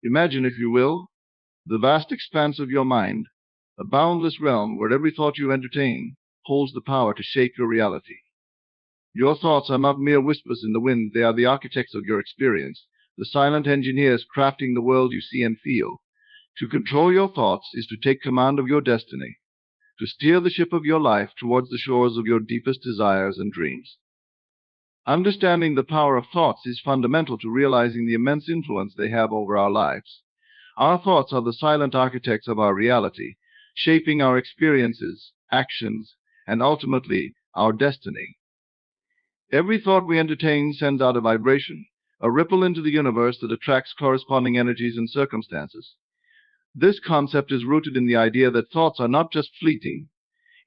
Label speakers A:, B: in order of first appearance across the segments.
A: Imagine, if you will, the vast expanse of your mind, a boundless realm where every thought you entertain holds the power to shape your reality. Your thoughts are not mere whispers in the wind, they are the architects of your experience, the silent engineers crafting the world you see and feel. To control your thoughts is to take command of your destiny, to steer the ship of your life towards the shores of your deepest desires and dreams. Understanding the power of thoughts is fundamental to realizing the immense influence they have over our lives. Our thoughts are the silent architects of our reality, shaping our experiences, actions, and ultimately our destiny. Every thought we entertain sends out a vibration, a ripple into the universe that attracts corresponding energies and circumstances. This concept is rooted in the idea that thoughts are not just fleeting,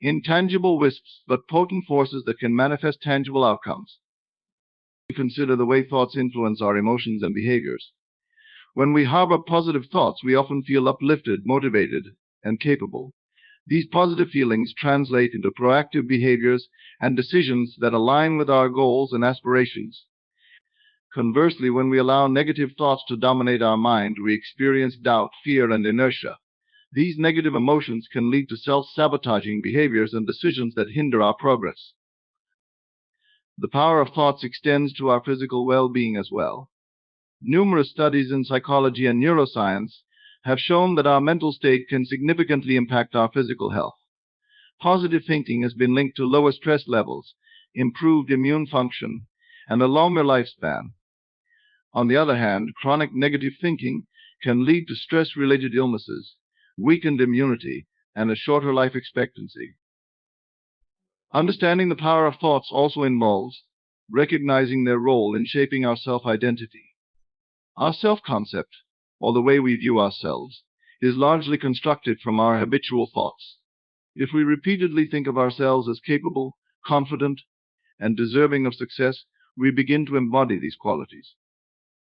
A: intangible wisps, but potent forces that can manifest tangible outcomes. We consider the way thoughts influence our emotions and behaviors. When we harbor positive thoughts, we often feel uplifted, motivated, and capable. These positive feelings translate into proactive behaviors and decisions that align with our goals and aspirations. Conversely, when we allow negative thoughts to dominate our mind, we experience doubt, fear, and inertia. These negative emotions can lead to self-sabotaging behaviors and decisions that hinder our progress. The power of thoughts extends to our physical well-being as well. Numerous studies in psychology and neuroscience have shown that our mental state can significantly impact our physical health. Positive thinking has been linked to lower stress levels, improved immune function, and a longer lifespan. On the other hand, chronic negative thinking can lead to stress-related illnesses, weakened immunity, and a shorter life expectancy. Understanding the power of thoughts also involves recognizing their role in shaping our self-identity. Our self-concept, or the way we view ourselves, is largely constructed from our habitual thoughts. If we repeatedly think of ourselves as capable, confident, and deserving of success, we begin to embody these qualities.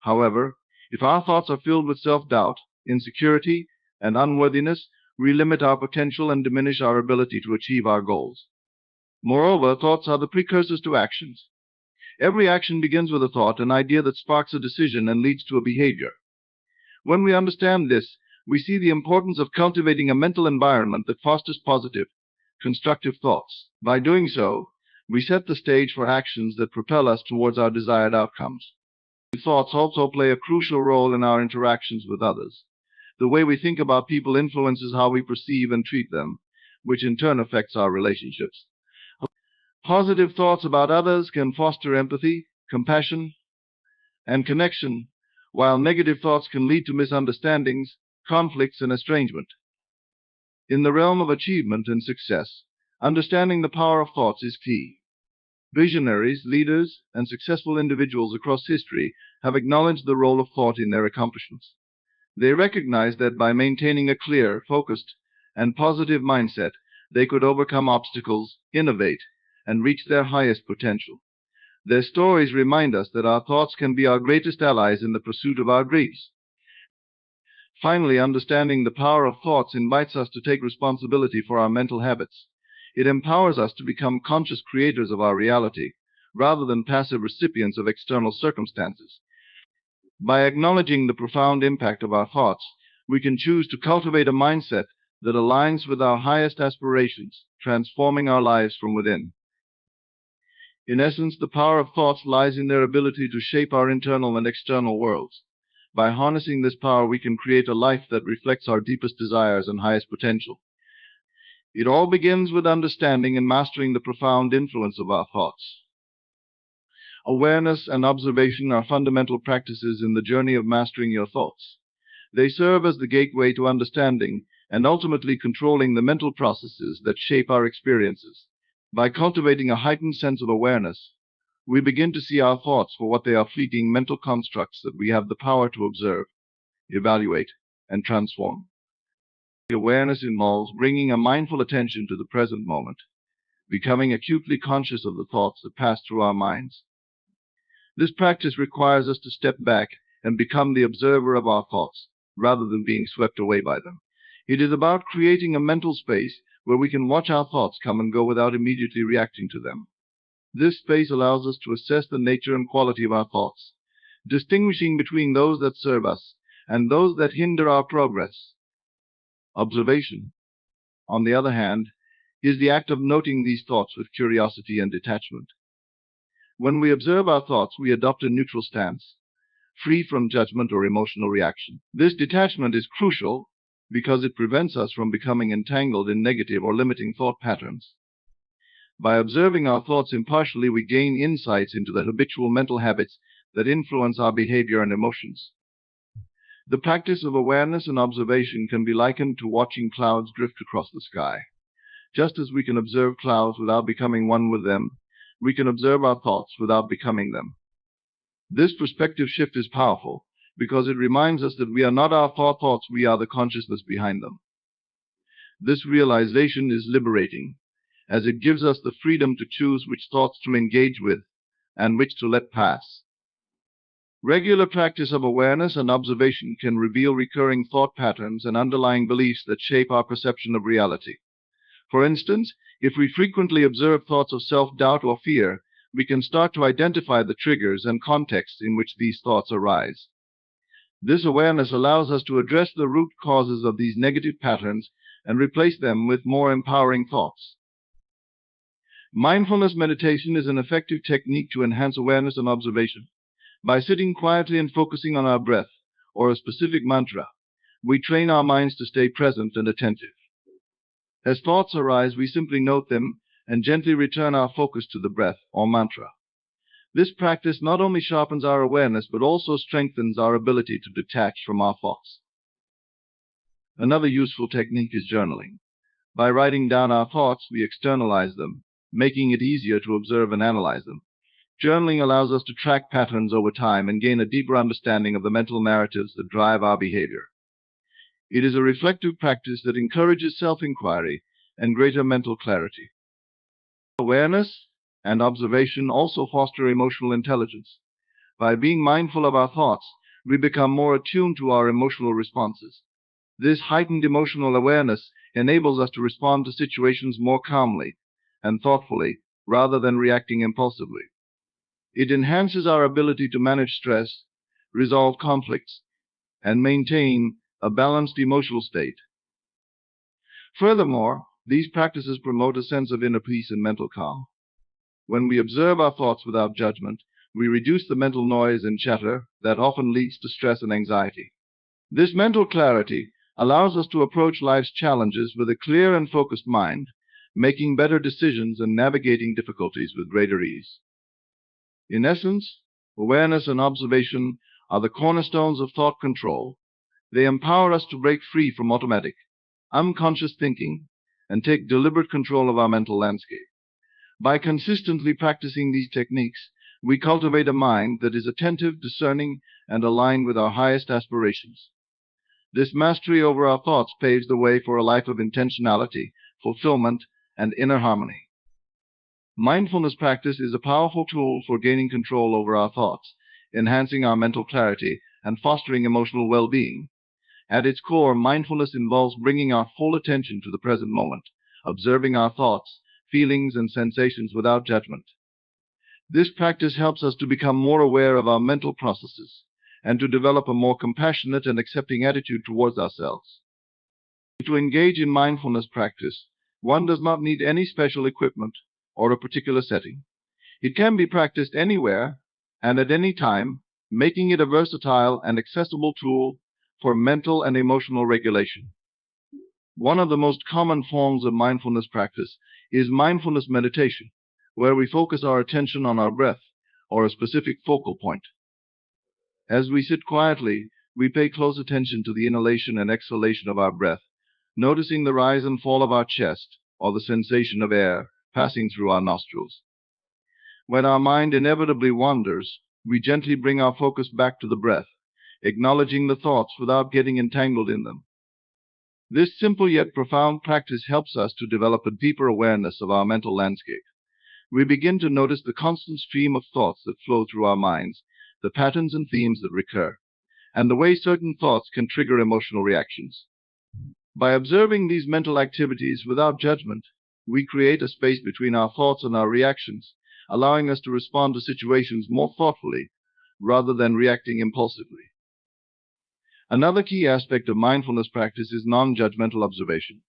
A: However, if our thoughts are filled with self-doubt, insecurity, and unworthiness, we limit our potential and diminish our ability to achieve our goals. Moreover, thoughts are the precursors to actions. Every action begins with a thought, an idea that sparks a decision and leads to a behavior. When we understand this, we see the importance of cultivating a mental environment that fosters positive, constructive thoughts. By doing so, we set the stage for actions that propel us towards our desired outcomes. Thoughts also play a crucial role in our interactions with others. The way we think about people influences how we perceive and treat them, which in turn affects our relationships. Positive thoughts about others can foster empathy, compassion, and connection, while negative thoughts can lead to misunderstandings, conflicts, and estrangement. In the realm of achievement and success, understanding the power of thoughts is key. Visionaries, leaders, and successful individuals across history have acknowledged the role of thought in their accomplishments. They recognized that by maintaining a clear, focused, and positive mindset, they could overcome obstacles, innovate, and reach their highest potential. Their stories remind us that our thoughts can be our greatest allies in the pursuit of our dreams. Finally, understanding the power of thoughts invites us to take responsibility for our mental habits. It empowers us to become conscious creators of our reality, rather than passive recipients of external circumstances. By acknowledging the profound impact of our thoughts, we can choose to cultivate a mindset that aligns with our highest aspirations, transforming our lives from within. In essence, the power of thoughts lies in their ability to shape our internal and external worlds. By harnessing this power, we can create a life that reflects our deepest desires and highest potential. It all begins with understanding and mastering the profound influence of our thoughts. Awareness and observation are fundamental practices in the journey of mastering your thoughts. They serve as the gateway to understanding and ultimately controlling the mental processes that shape our experiences. By cultivating a heightened sense of awareness, we begin to see our thoughts for what they are: fleeting mental constructs that we have the power to observe, evaluate, and transform. Awareness involves bringing a mindful attention to the present moment, becoming acutely conscious of the thoughts that pass through our minds. This practice requires us to step back and become the observer of our thoughts, rather than being swept away by them. It is about creating a mental space where we can watch our thoughts come and go without immediately reacting to them. This space allows us to assess the nature and quality of our thoughts, distinguishing between those that serve us and those that hinder our progress. Observation, on the other hand, is the act of noting these thoughts with curiosity and detachment. When we observe our thoughts, we adopt a neutral stance, free from judgment or emotional reaction. This detachment is crucial because it prevents us from becoming entangled in negative or limiting thought patterns. By observing our thoughts impartially, we gain insights into the habitual mental habits that influence our behavior and emotions. The practice of awareness and observation can be likened to watching clouds drift across the sky. Just as we can observe clouds without becoming one with them, we can observe our thoughts without becoming them. This perspective shift is powerful because it reminds us that we are not our thoughts, we are the consciousness behind them. This realization is liberating, as it gives us the freedom to choose which thoughts to engage with and which to let pass. Regular practice of awareness and observation can reveal recurring thought patterns and underlying beliefs that shape our perception of reality. For instance, if we frequently observe thoughts of self-doubt or fear, we can start to identify the triggers and contexts in which these thoughts arise. This awareness allows us to address the root causes of these negative patterns and replace them with more empowering thoughts. Mindfulness meditation is an effective technique to enhance awareness and observation. By sitting quietly and focusing on our breath or a specific mantra, we train our minds to stay present and attentive. As thoughts arise, we simply note them and gently return our focus to the breath or mantra. This practice not only sharpens our awareness but also strengthens our ability to detach from our thoughts. Another useful technique is journaling. By writing down our thoughts, we externalize them, making it easier to observe and analyze them. Journaling allows us to track patterns over time and gain a deeper understanding of the mental narratives that drive our behavior. It is a reflective practice that encourages self-inquiry and greater mental clarity. Awareness and observation also foster emotional intelligence. By being mindful of our thoughts, we become more attuned to our emotional responses. This heightened emotional awareness enables us to respond to situations more calmly and thoughtfully rather than reacting impulsively. It enhances our ability to manage stress, resolve conflicts, and maintain a balanced emotional state. Furthermore, these practices promote a sense of inner peace and mental calm. When we observe our thoughts without judgment, we reduce the mental noise and chatter that often leads to stress and anxiety. This mental clarity allows us to approach life's challenges with a clear and focused mind, making better decisions and navigating difficulties with greater ease. In essence, awareness and observation are the cornerstones of thought control. They empower us to break free from automatic, unconscious thinking and take deliberate control of our mental landscape. By consistently practicing these techniques, we cultivate a mind that is attentive, discerning, and aligned with our highest aspirations. This mastery over our thoughts paves the way for a life of intentionality, fulfillment, and inner harmony. Mindfulness practice is a powerful tool for gaining control over our thoughts, enhancing our mental clarity, and fostering emotional well-being. At its core, mindfulness involves bringing our full attention to the present moment, observing our thoughts, feelings, and sensations without judgment. This practice helps us to become more aware of our mental processes and to develop a more compassionate and accepting attitude towards ourselves. To engage in mindfulness practice, one does not need any special equipment or a particular setting. It can be practiced anywhere and at any time, making it a versatile and accessible tool for mental and emotional regulation. One of the most common forms of mindfulness practice is mindfulness meditation, where we focus our attention on our breath or a specific focal point. As we sit quietly, we pay close attention to the inhalation and exhalation of our breath, noticing the rise and fall of our chest or the sensation of air passing through our nostrils. When our mind inevitably wanders, we gently bring our focus back to the breath, acknowledging the thoughts without getting entangled in them. This simple yet profound practice helps us to develop a deeper awareness of our mental landscape. We begin to notice the constant stream of thoughts that flow through our minds, the patterns and themes that recur, and the way certain thoughts can trigger emotional reactions. By observing these mental activities without judgment, we create a space between our thoughts and our reactions, allowing us to respond to situations more thoughtfully rather than reacting impulsively. Another key aspect of mindfulness practice is non-judgmental observation.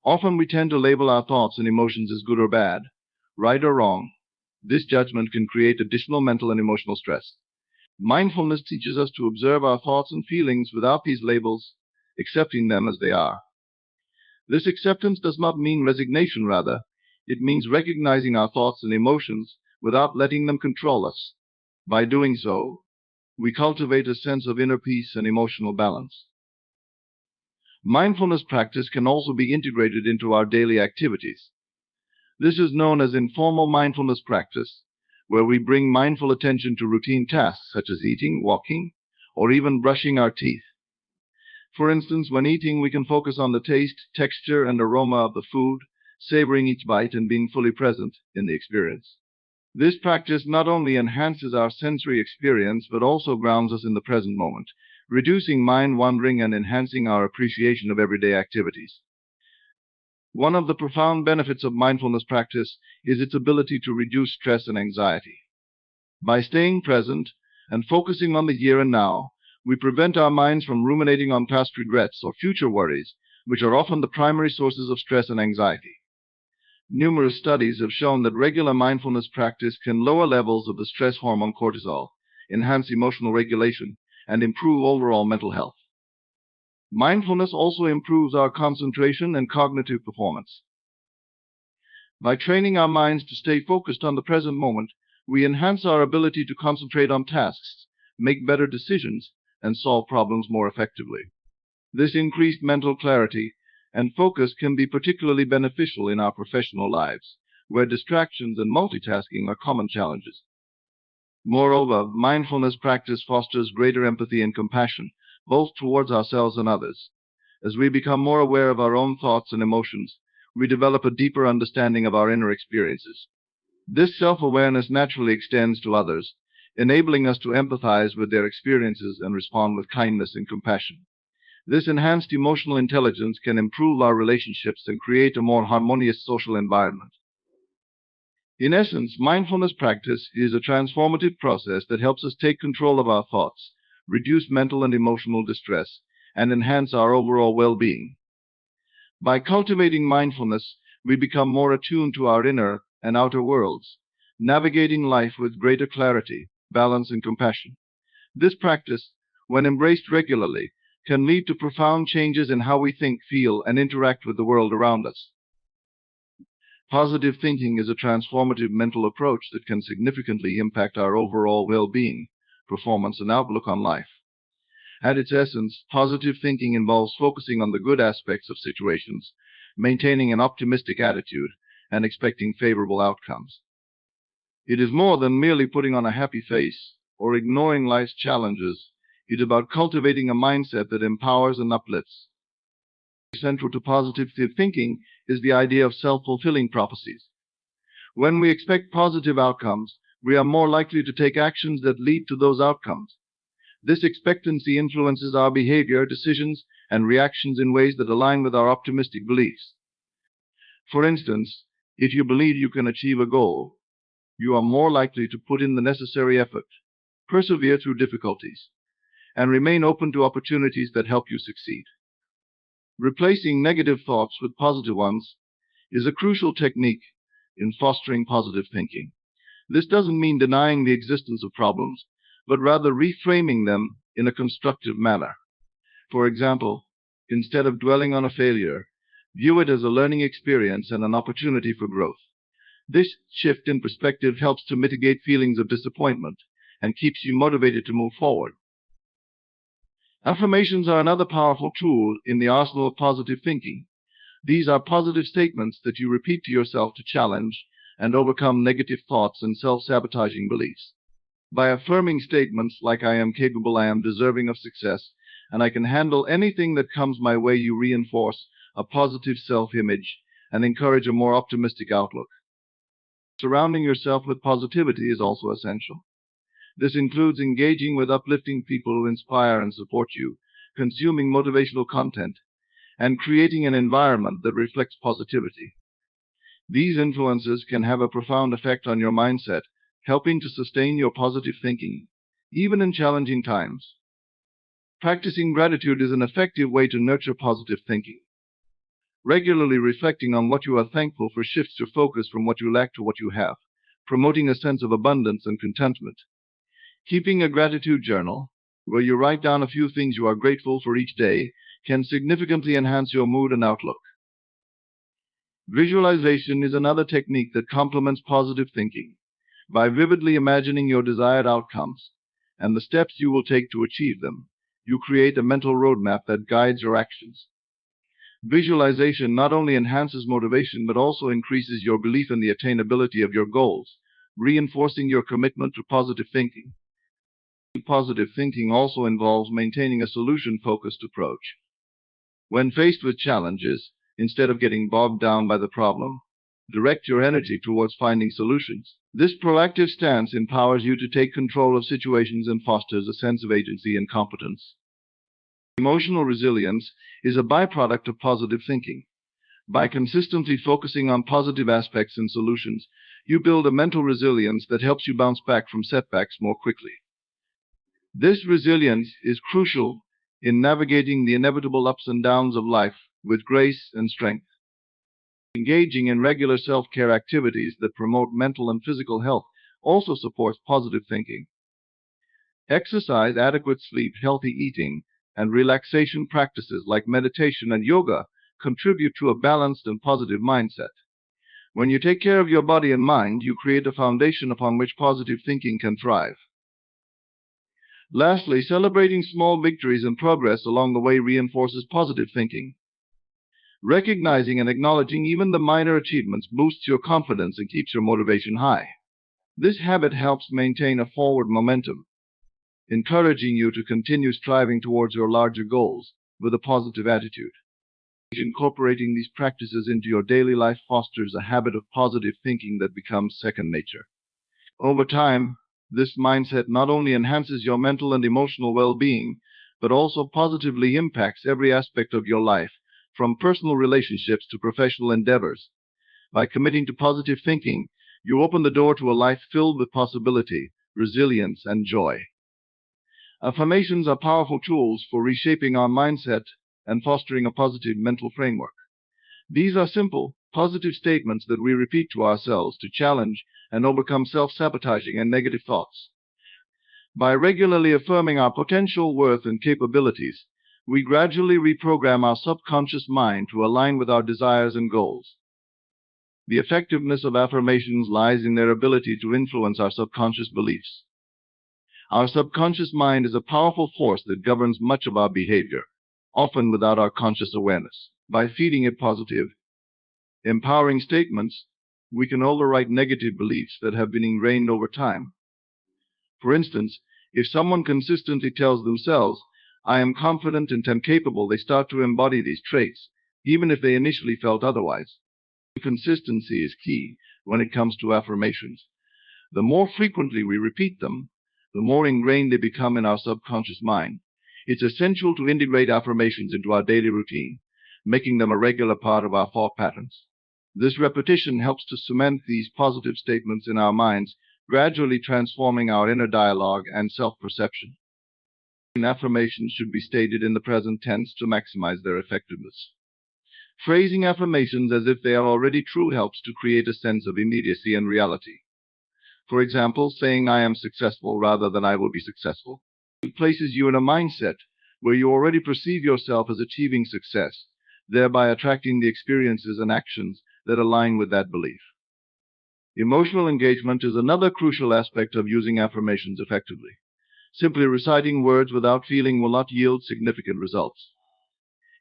A: Often we tend to label our thoughts and emotions as good or bad, right or wrong. This judgment can create additional mental and emotional stress. Mindfulness teaches us to observe our thoughts and feelings without these labels, accepting them as they are. This acceptance does not mean resignation, rather, it means recognizing our thoughts and emotions without letting them control us. By doing so, we cultivate a sense of inner peace and emotional balance. Mindfulness practice can also be integrated into our daily activities. This is known as informal mindfulness practice, where we bring mindful attention to routine tasks such as eating, walking, or even brushing our teeth. For instance, when eating, we can focus on the taste, texture, and aroma of the food, savoring each bite and being fully present in the experience. This practice not only enhances our sensory experience, but also grounds us in the present moment, reducing mind wandering and enhancing our appreciation of everyday activities. One of the profound benefits of mindfulness practice is its ability to reduce stress and anxiety. By staying present and focusing on the here and now, we prevent our minds from ruminating on past regrets or future worries, which are often the primary sources of stress and anxiety. Numerous studies have shown that regular mindfulness practice can lower levels of the stress hormone cortisol, enhance emotional regulation, and improve overall mental health. Mindfulness also improves our concentration and cognitive performance. By training our minds to stay focused on the present moment, we enhance our ability to concentrate on tasks, make better decisions, and solve problems more effectively. This increased mental clarity and focus can be particularly beneficial in our professional lives, where distractions and multitasking are common challenges. Moreover, mindfulness practice fosters greater empathy and compassion, both towards ourselves and others. As we become more aware of our own thoughts and emotions, we develop a deeper understanding of our inner experiences. This self-awareness naturally extends to others, enabling us to empathize with their experiences and respond with kindness and compassion. This enhanced emotional intelligence can improve our relationships and create a more harmonious social environment. In essence, mindfulness practice is a transformative process that helps us take control of our thoughts, reduce mental and emotional distress, and enhance our overall well-being. By cultivating mindfulness, we become more attuned to our inner and outer worlds, navigating life with greater clarity, balance, and compassion. This practice, when embraced regularly, can lead to profound changes in how we think, feel, and interact with the world around us. Positive thinking is a transformative mental approach that can significantly impact our overall well-being, performance, and outlook on life. At its essence, positive thinking involves focusing on the good aspects of situations, maintaining an optimistic attitude, and expecting favorable outcomes. It is more than merely putting on a happy face or ignoring life's challenges. It is about cultivating a mindset that empowers and uplifts. Central to positive thinking is the idea of self-fulfilling prophecies. When we expect positive outcomes, we are more likely to take actions that lead to those outcomes. This expectancy influences our behavior, decisions, and reactions in ways that align with our optimistic beliefs. For instance, if you believe you can achieve a goal, you are more likely to put in the necessary effort, persevere through difficulties, and remain open to opportunities that help you succeed. Replacing negative thoughts with positive ones is a crucial technique in fostering positive thinking. This doesn't mean denying the existence of problems, but rather reframing them in a constructive manner. For example, instead of dwelling on a failure, view it as a learning experience and an opportunity for growth. This shift in perspective helps to mitigate feelings of disappointment and keeps you motivated to move forward. Affirmations are another powerful tool in the arsenal of positive thinking. These are positive statements that you repeat to yourself to challenge and overcome negative thoughts and self-sabotaging beliefs. By affirming statements like "I am capable, I am deserving of success, and I can handle anything that comes my way," you reinforce a positive self-image and encourage a more optimistic outlook. Surrounding yourself with positivity is also essential. This includes engaging with uplifting people who inspire and support you, consuming motivational content, and creating an environment that reflects positivity. These influences can have a profound effect on your mindset, helping to sustain your positive thinking, even in challenging times. Practicing gratitude is an effective way to nurture positive thinking. Regularly reflecting on what you are thankful for shifts your focus from what you lack to what you have, promoting a sense of abundance and contentment. Keeping a gratitude journal, where you write down a few things you are grateful for each day, can significantly enhance your mood and outlook. Visualization is another technique that complements positive thinking. By vividly imagining your desired outcomes and the steps you will take to achieve them, you create a mental roadmap that guides your actions. Visualization not only enhances motivation but also increases your belief in the attainability of your goals, reinforcing your commitment to positive thinking. Positive thinking also involves maintaining a solution-focused approach. When faced with challenges, instead of getting bogged down by the problem, direct your energy towards finding solutions. This proactive stance empowers you to take control of situations and fosters a sense of agency and competence. Emotional resilience is a byproduct of positive thinking. By consistently focusing on positive aspects and solutions, you build a mental resilience that helps you bounce back from setbacks more quickly. This resilience is crucial in navigating the inevitable ups and downs of life with grace and strength. Engaging in regular self-care activities that promote mental and physical health also supports positive thinking. Exercise, adequate sleep, healthy eating, and relaxation practices like meditation and yoga contribute to a balanced and positive mindset. When you take care of your body and mind, you create a foundation upon which positive thinking can thrive. Lastly, celebrating small victories and progress along the way reinforces positive thinking. Recognizing and acknowledging even the minor achievements boosts your confidence and keeps your motivation high. This habit helps maintain a forward momentum, encouraging you to continue striving towards your larger goals with a positive attitude. Incorporating these practices into your daily life fosters a habit of positive thinking that becomes second nature. Over time, this mindset not only enhances your mental and emotional well-being, but also positively impacts every aspect of your life, from personal relationships to professional endeavors. By committing to positive thinking, you open the door to a life filled with possibility, resilience, and joy. Affirmations are powerful tools for reshaping our mindset and fostering a positive mental framework. These are simple, positive statements that we repeat to ourselves to challenge and overcome self-sabotaging and negative thoughts. By regularly affirming our potential, worth, and capabilities, we gradually reprogram our subconscious mind to align with our desires and goals. The effectiveness of affirmations lies in their ability to influence our subconscious beliefs. Our subconscious mind is a powerful force that governs much of our behavior, often without our conscious awareness. By feeding it positive, empowering statements, we can overwrite negative beliefs that have been ingrained over time. For instance, if someone consistently tells themselves, "I am confident and am capable," they start to embody these traits, even if they initially felt otherwise. Consistency is key when it comes to affirmations. The more frequently we repeat them, the more ingrained they become in our subconscious mind. It's essential to integrate affirmations into our daily routine, making them a regular part of our thought patterns. This repetition helps to cement these positive statements in our minds, gradually transforming our inner dialogue and self-perception. Affirmations should be stated in the present tense to maximize their effectiveness. Phrasing affirmations as if they are already true helps to create a sense of immediacy and reality. For example, saying "I am successful" rather than "I will be successful" places you in a mindset where you already perceive yourself as achieving success, thereby attracting the experiences and actions that align with that belief. Emotional engagement is another crucial aspect of using affirmations effectively. Simply reciting words without feeling will not yield significant results.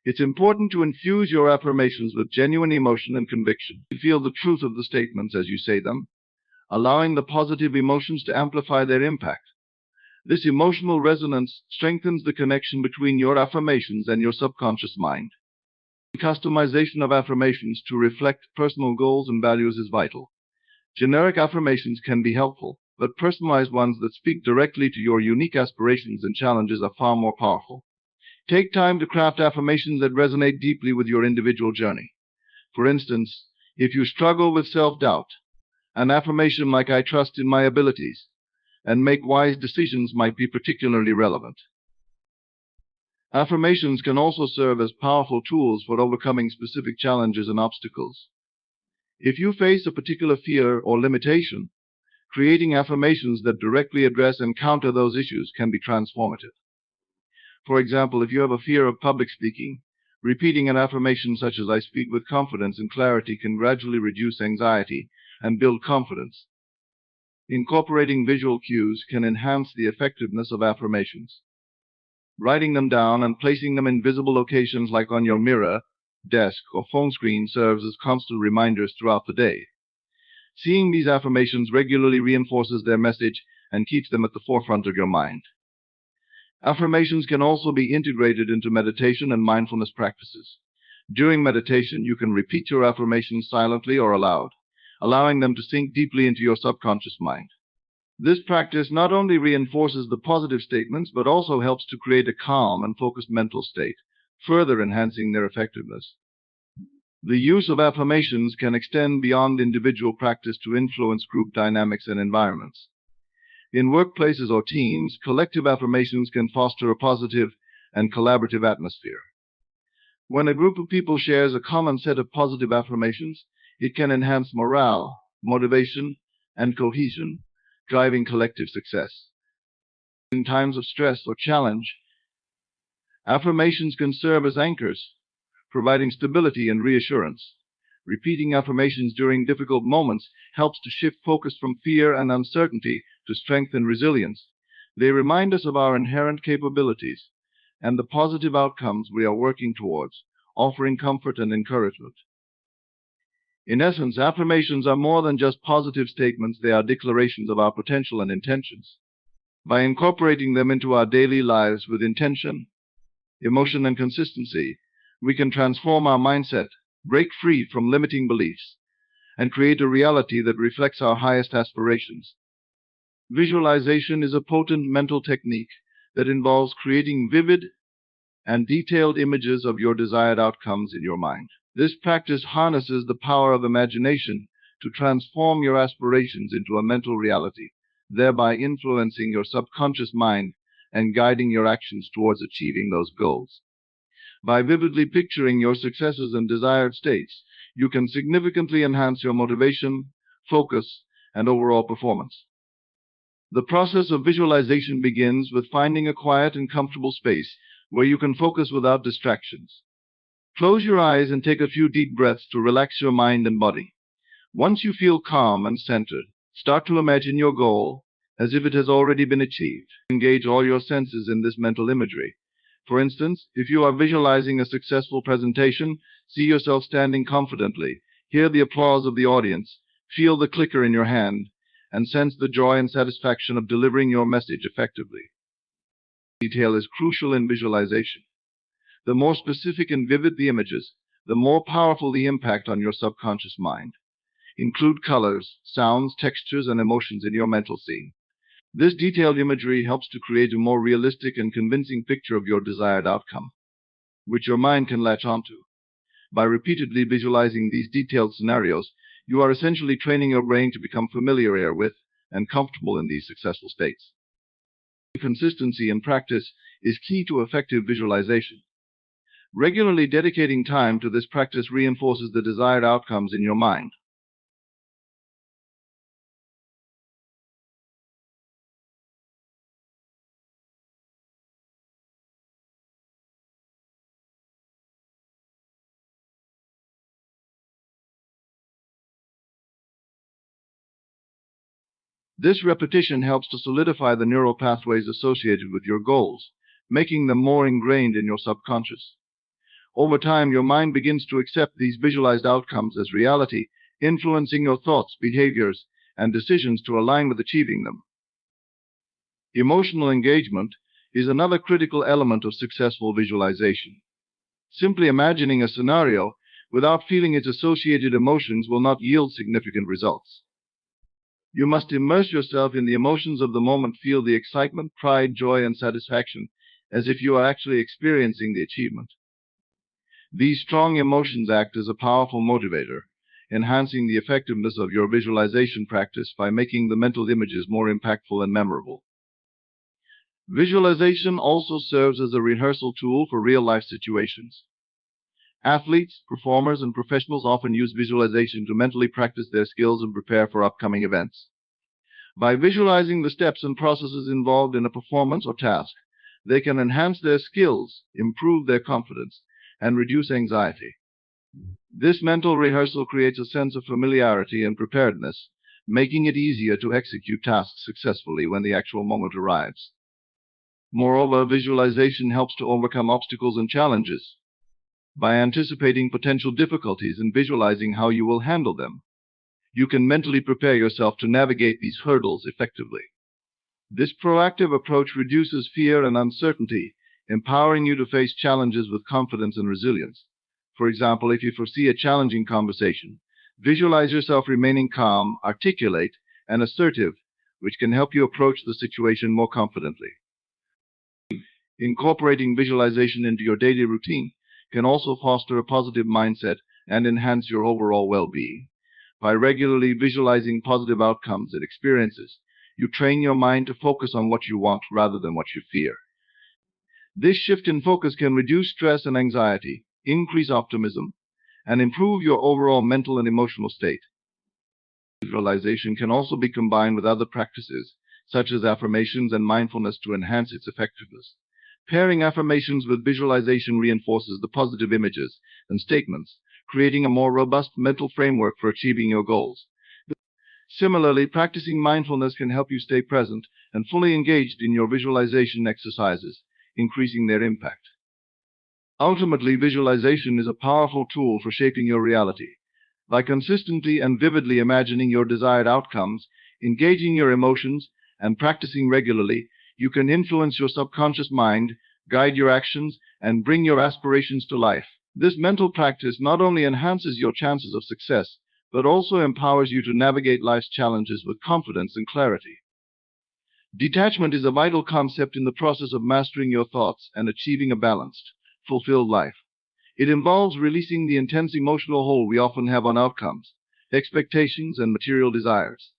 A: It's important to infuse your affirmations with genuine emotion and conviction. You feel the truth of the statements as you say them, allowing the positive emotions to amplify their impact. This emotional resonance strengthens the connection between your affirmations and your subconscious mind. Customization of affirmations to reflect personal goals and values is vital. Generic affirmations can be helpful, but personalized ones that speak directly to your unique aspirations and challenges are far more powerful. Take time to craft affirmations that resonate deeply with your individual journey. For instance, if you struggle with self-doubt, an affirmation like "I trust in my abilities and make wise decisions" might be particularly relevant. Affirmations can also serve as powerful tools for overcoming specific challenges and obstacles. If you face a particular fear or limitation, creating affirmations that directly address and counter those issues can be transformative. For example, if you have a fear of public speaking, repeating an affirmation such as "I speak with confidence and clarity" can gradually reduce anxiety and build confidence. Incorporating visual cues can enhance the effectiveness of affirmations. Writing them down and placing them in visible locations like on your mirror, desk, or phone screen serves as constant reminders throughout the day. Seeing these affirmations regularly reinforces their message and keeps them at the forefront of your mind. Affirmations can also be integrated into meditation and mindfulness practices. During meditation, you can repeat your affirmations silently or aloud, allowing them to sink deeply into your subconscious mind. This practice not only reinforces the positive statements, but also helps to create a calm and focused mental state, further enhancing their effectiveness. The use of affirmations can extend beyond individual practice to influence group dynamics and environments. In workplaces or teams, collective affirmations can foster a positive and collaborative atmosphere. When a group of people shares a common set of positive affirmations, it can enhance morale, motivation, and cohesion, driving collective success. In times of stress or challenge, affirmations can serve as anchors, providing stability and reassurance. Repeating affirmations during difficult moments helps to shift focus from fear and uncertainty to strength and resilience. They remind us of our inherent capabilities and the positive outcomes we are working towards, offering comfort and encouragement. In essence, affirmations are more than just positive statements. They are declarations of our potential and intentions. By incorporating them into our daily lives with intention, emotion, and consistency, we can transform our mindset, break free from limiting beliefs, and create a reality that reflects our highest aspirations. Visualization is a potent mental technique that involves creating vivid and detailed images of your desired outcomes in your mind. This practice harnesses the power of imagination to transform your aspirations into a mental reality, thereby influencing your subconscious mind and guiding your actions towards achieving those goals. By vividly picturing your successes and desired states, you can significantly enhance your motivation, focus, and overall performance. The process of visualization begins with finding a quiet and comfortable space where you can focus without distractions. Close your eyes and take a few deep breaths to relax your mind and body. Once you feel calm and centered, start to imagine your goal as if it has already been achieved. Engage all your senses in this mental imagery. For instance, if you are visualizing a successful presentation, see yourself standing confidently, hear the applause of the audience, feel the clicker in your hand, and sense the joy and satisfaction of delivering your message effectively. Detail is crucial in visualization. The more specific and vivid the images, the more powerful the impact on your subconscious mind. Include colors, sounds, textures, and emotions in your mental scene. This detailed imagery helps to create a more realistic and convincing picture of your desired outcome, which your mind can latch onto. By repeatedly visualizing these detailed scenarios, you are essentially training your brain to become familiar with and comfortable in these successful states. Consistency in practice is key to effective visualization. Regularly dedicating time to this practice reinforces the desired outcomes in your mind. This repetition helps to solidify the neural pathways associated with your goals, making them more ingrained in your subconscious. Over time, your mind begins to accept these visualized outcomes as reality, influencing your thoughts, behaviors, and decisions to align with achieving them. Emotional engagement is another critical element of successful visualization. Simply imagining a scenario without feeling its associated emotions will not yield significant results. You must immerse yourself in the emotions of the moment, feel the excitement, pride, joy, and satisfaction as if you are actually experiencing the achievement. These strong emotions act as a powerful motivator, enhancing the effectiveness of your visualization practice by making the mental images more impactful and memorable. Visualization also serves as a rehearsal tool for real-life situations. Athletes, performers, and professionals often use visualization to mentally practice their skills and prepare for upcoming events. By visualizing the steps and processes involved in a performance or task, they can enhance their skills, improve their confidence, and reduce anxiety. This mental rehearsal creates a sense of familiarity and preparedness, making it easier to execute tasks successfully when the actual moment arrives. Moreover, visualization helps to overcome obstacles and challenges. By anticipating potential difficulties and visualizing how you will handle them, you can mentally prepare yourself to navigate these hurdles effectively. This proactive approach reduces fear and uncertainty, empowering you to face challenges with confidence and resilience. For example, if you foresee a challenging conversation, visualize yourself remaining calm, articulate, and assertive, which can help you approach the situation more confidently. Incorporating visualization into your daily routine can also foster a positive mindset and enhance your overall well-being. By regularly visualizing positive outcomes and experiences, you train your mind to focus on what you want rather than what you fear. This shift in focus can reduce stress and anxiety, increase optimism, and improve your overall mental and emotional state. Visualization can also be combined with other practices, such as affirmations and mindfulness, to enhance its effectiveness. Pairing affirmations with visualization reinforces the positive images and statements, creating a more robust mental framework for achieving your goals. Similarly, practicing mindfulness can help you stay present and fully engaged in your visualization exercises, increasing their impact. Ultimately, visualization is a powerful tool for shaping your reality. By consistently and vividly imagining your desired outcomes, engaging your emotions, and practicing regularly, you can influence your subconscious mind, guide your actions, and bring your aspirations to life. This mental practice not only enhances your chances of success, but also empowers you to navigate life's challenges with confidence and clarity. Detachment is a vital concept in the process of mastering your thoughts and achieving a balanced, fulfilled life. It involves releasing the intense emotional hold we often have on outcomes, expectations, and material desires.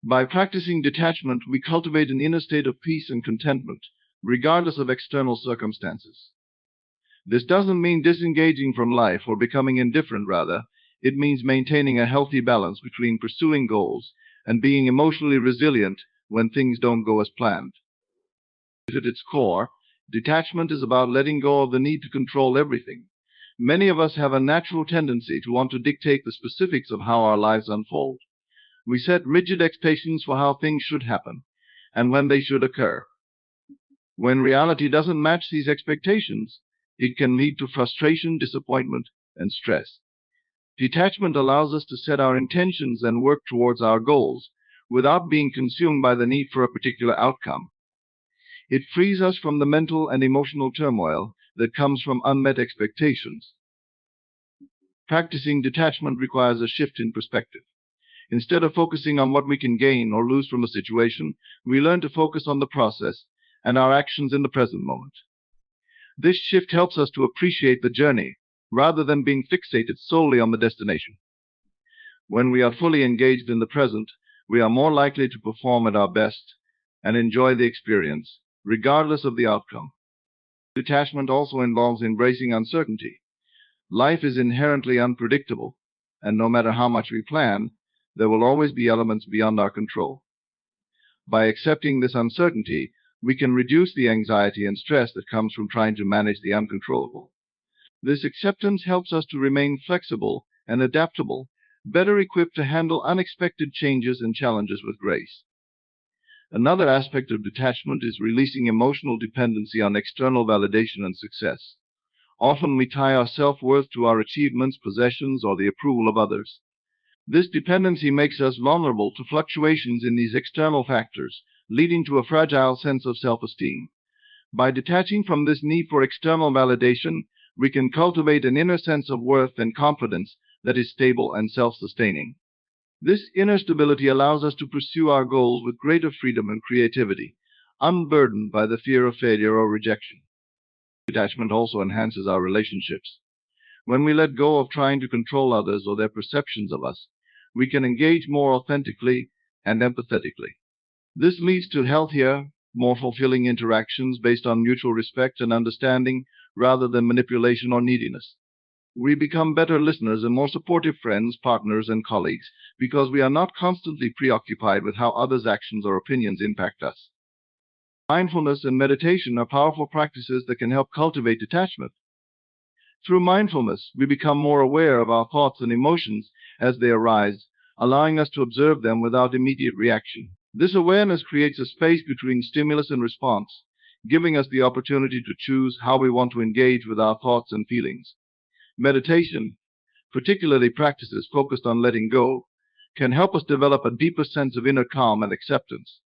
A: By practicing detachment, we cultivate an inner state of peace and contentment, regardless of external circumstances. This doesn't mean disengaging from life or becoming indifferent. Rather, it means maintaining a healthy balance between pursuing goals and being emotionally resilient when things don't go as planned. At its core, detachment is about letting go of the need to control everything. Many of us have a natural tendency to want to dictate the specifics of how our lives unfold. We set rigid expectations for how things should happen and when they should occur. When reality doesn't match these expectations, it can lead to frustration, disappointment, and stress. Detachment allows us to set our intentions and work towards our goals without being consumed by the need for a particular outcome. It frees us from the mental and emotional turmoil that comes from unmet expectations. Practicing detachment requires a shift in perspective. Instead of focusing on what we can gain or lose from a situation, we learn to focus on the process and our actions in the present moment. This shift helps us to appreciate the journey rather than being fixated solely on the destination. When we are fully engaged in the present, we are more likely to perform at our best and enjoy the experience, regardless of the outcome. Detachment also involves embracing uncertainty. Life is inherently unpredictable, and no matter how much we plan, there will always be elements beyond our control. By accepting this uncertainty, we can reduce the anxiety and stress that comes from trying to manage the uncontrollable. This acceptance helps us to remain flexible and adaptable, better equipped to handle unexpected changes and challenges with grace. Another aspect of detachment is releasing emotional dependency on external validation and success. Often we tie our self-worth to our achievements, possessions, or the approval of others. This dependency makes us vulnerable to fluctuations in these external factors, leading to a fragile sense of self-esteem. By detaching from this need for external validation, we can cultivate an inner sense of worth and confidence that is stable and self-sustaining. This inner stability allows us to pursue our goals with greater freedom and creativity, unburdened by the fear of failure or rejection. Detachment also enhances our relationships. When we let go of trying to control others or their perceptions of us, we can engage more authentically and empathetically. This leads to healthier, more fulfilling interactions based on mutual respect and understanding rather than manipulation or neediness. We become better listeners and more supportive friends, partners, and colleagues because we are not constantly preoccupied with how others' actions or opinions impact us. Mindfulness and meditation are powerful practices that can help cultivate detachment. Through mindfulness, we become more aware of our thoughts and emotions as they arise, allowing us to observe them without immediate reaction. This awareness creates a space between stimulus and response, giving us the opportunity to choose how we want to engage with our thoughts and feelings. Meditation, particularly practices focused on letting go, can help us develop a deeper sense of inner calm and acceptance.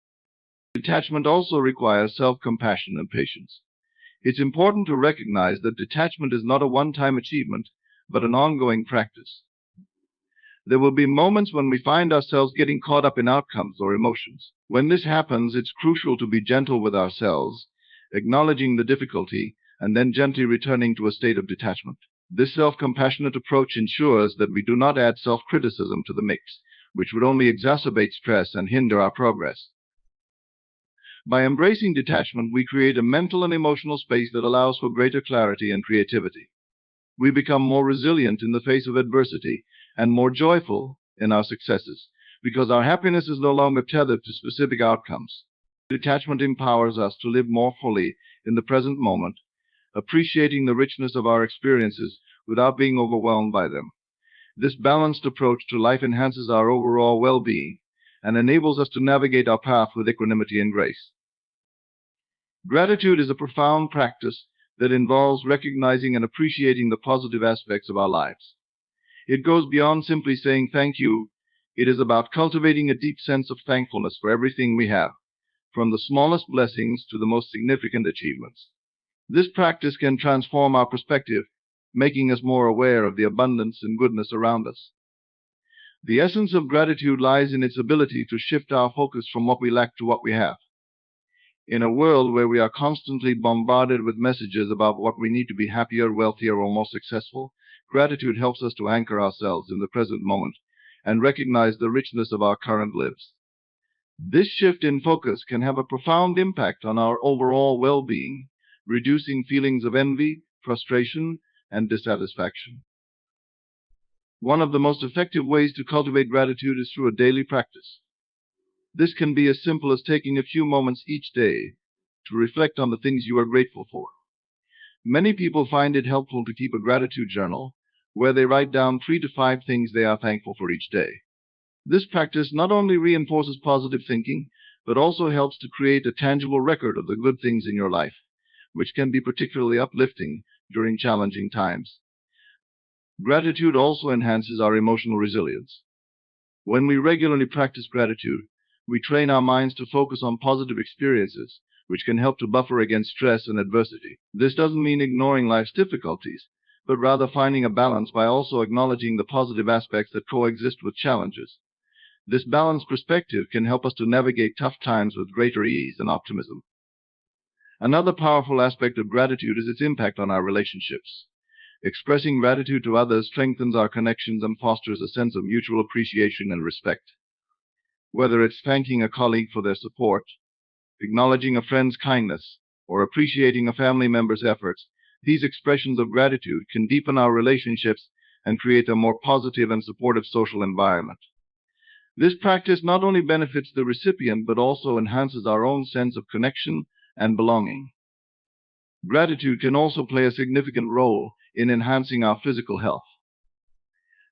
A: Detachment also requires self-compassion and patience. It's important to recognize that detachment is not a one-time achievement, but an ongoing practice. There will be moments when we find ourselves getting caught up in outcomes or emotions. When this happens, it's crucial to be gentle with ourselves, acknowledging the difficulty, and then gently returning to a state of detachment. This self-compassionate approach ensures that we do not add self-criticism to the mix, which would only exacerbate stress and hinder our progress. By embracing detachment, we create a mental and emotional space that allows for greater clarity and creativity. We become more resilient in the face of adversity and more joyful in our successes because our happiness is no longer tethered to specific outcomes. Detachment empowers us to live more fully in the present moment, appreciating the richness of our experiences without being overwhelmed by them. This balanced approach to life enhances our overall well-being and enables us to navigate our path with equanimity and grace. Gratitude is a profound practice that involves recognizing and appreciating the positive aspects of our lives. It goes beyond simply saying thank you. It is about cultivating a deep sense of thankfulness for everything we have, from the smallest blessings to the most significant achievements. This practice can transform our perspective, making us more aware of the abundance and goodness around us. The essence of gratitude lies in its ability to shift our focus from what we lack to what we have. In a world where we are constantly bombarded with messages about what we need to be happier, wealthier, or more successful, gratitude helps us to anchor ourselves in the present moment and recognize the richness of our current lives. This shift in focus can have a profound impact on our overall well-being, reducing feelings of envy, frustration, and dissatisfaction. One of the most effective ways to cultivate gratitude is through a daily practice. This can be as simple as taking a few moments each day to reflect on the things you are grateful for. Many people find it helpful to keep a gratitude journal where they write down 3 to 5 things they are thankful for each day. This practice not only reinforces positive thinking, but also helps to create a tangible record of the good things in your life, which can be particularly uplifting during challenging times. Gratitude also enhances our emotional resilience. When we regularly practice gratitude, we train our minds to focus on positive experiences, which can help to buffer against stress and adversity. This doesn't mean ignoring life's difficulties, but rather finding a balance by also acknowledging the positive aspects that coexist with challenges. This balanced perspective can help us to navigate tough times with greater ease and optimism. Another powerful aspect of gratitude is its impact on our relationships. Expressing gratitude to others strengthens our connections and fosters a sense of mutual appreciation and respect. Whether it's thanking a colleague for their support, acknowledging a friend's kindness, or appreciating a family member's efforts, these expressions of gratitude can deepen our relationships and create a more positive and supportive social environment. This practice not only benefits the recipient, but also enhances our own sense of connection and belonging. Gratitude can also play a significant role in enhancing our physical health.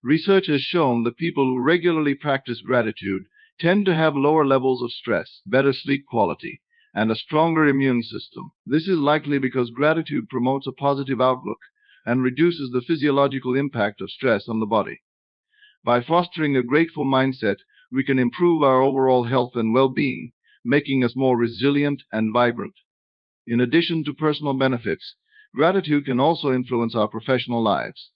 A: Research has shown that people who regularly practice gratitude tend to have lower levels of stress, better sleep quality, and a stronger immune system. This is likely because gratitude promotes a positive outlook and reduces the physiological impact of stress on the body. By fostering a grateful mindset, we can improve our overall health and well-being, making us more resilient and vibrant. In addition to personal benefits, gratitude can also influence our professional lives.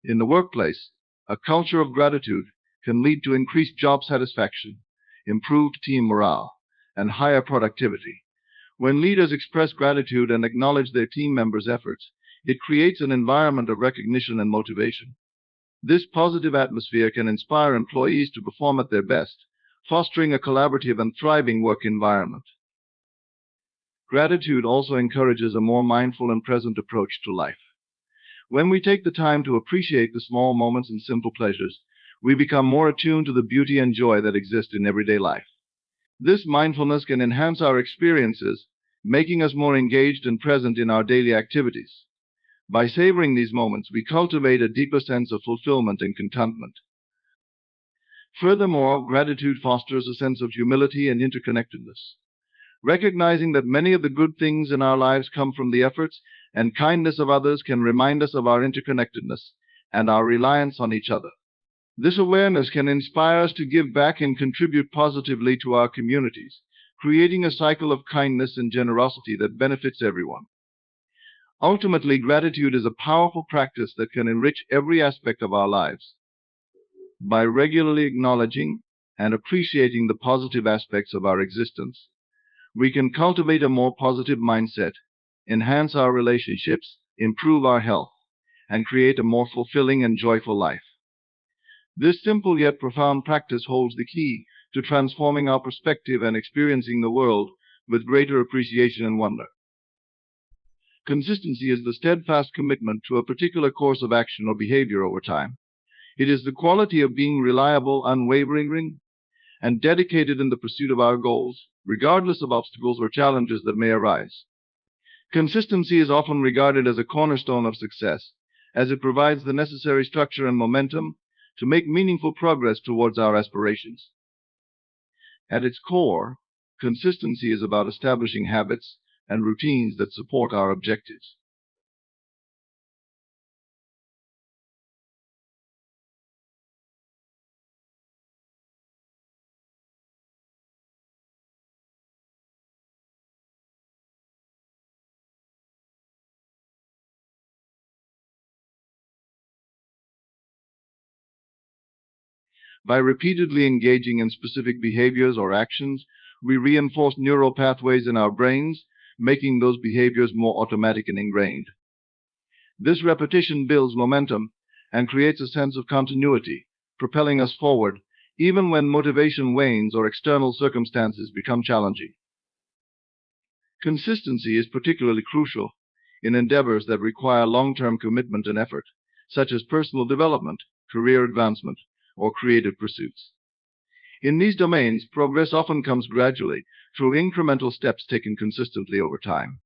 A: In the workplace, a culture of gratitude can lead to increased job satisfaction, improved team morale, and higher productivity. When leaders express gratitude and acknowledge their team members' efforts, it creates an environment of recognition and motivation. This positive atmosphere can inspire employees to perform at their best, fostering a collaborative and thriving work environment. Gratitude also encourages a more mindful and present approach to life. When we take the time to appreciate the small moments and simple pleasures, we become more attuned to the beauty and joy that exist in everyday life. This mindfulness can enhance our experiences, making us more engaged and present in our daily activities. By savoring these moments, we cultivate a deeper sense of fulfillment and contentment. Furthermore, gratitude fosters a sense of humility and interconnectedness. Recognizing that many of the good things in our lives come from the efforts and kindness of others can remind us of our interconnectedness and our reliance on each other. This awareness can inspire us to give back and contribute positively to our communities, creating a cycle of kindness and generosity that benefits everyone. Ultimately, gratitude is a powerful practice that can enrich every aspect of our lives. By regularly acknowledging and appreciating the positive aspects of our existence, we can cultivate a more positive mindset, enhance our relationships, improve our health, and create a more fulfilling and joyful life. This simple yet profound practice holds the key to transforming our perspective and experiencing the world with greater appreciation and wonder. Consistency is the steadfast commitment to a particular course of action or behavior over time. It is the quality of being reliable, unwavering, and dedicated in the pursuit of our goals, regardless of obstacles or challenges that may arise. Consistency is often regarded as a cornerstone of success, as it provides the necessary structure and momentum to make meaningful progress towards our aspirations. At its core, consistency is about establishing habits and routines that support our objectives. By repeatedly engaging in specific behaviors or actions, we reinforce neural pathways in our brains, making those behaviors more automatic and ingrained. This repetition builds momentum and creates a sense of continuity, propelling us forward even when motivation wanes or external circumstances become challenging. Consistency is particularly crucial in endeavors that require long-term commitment and effort, such as personal development, career advancement, or creative pursuits. In these domains, progress often comes gradually through incremental steps taken consistently over time.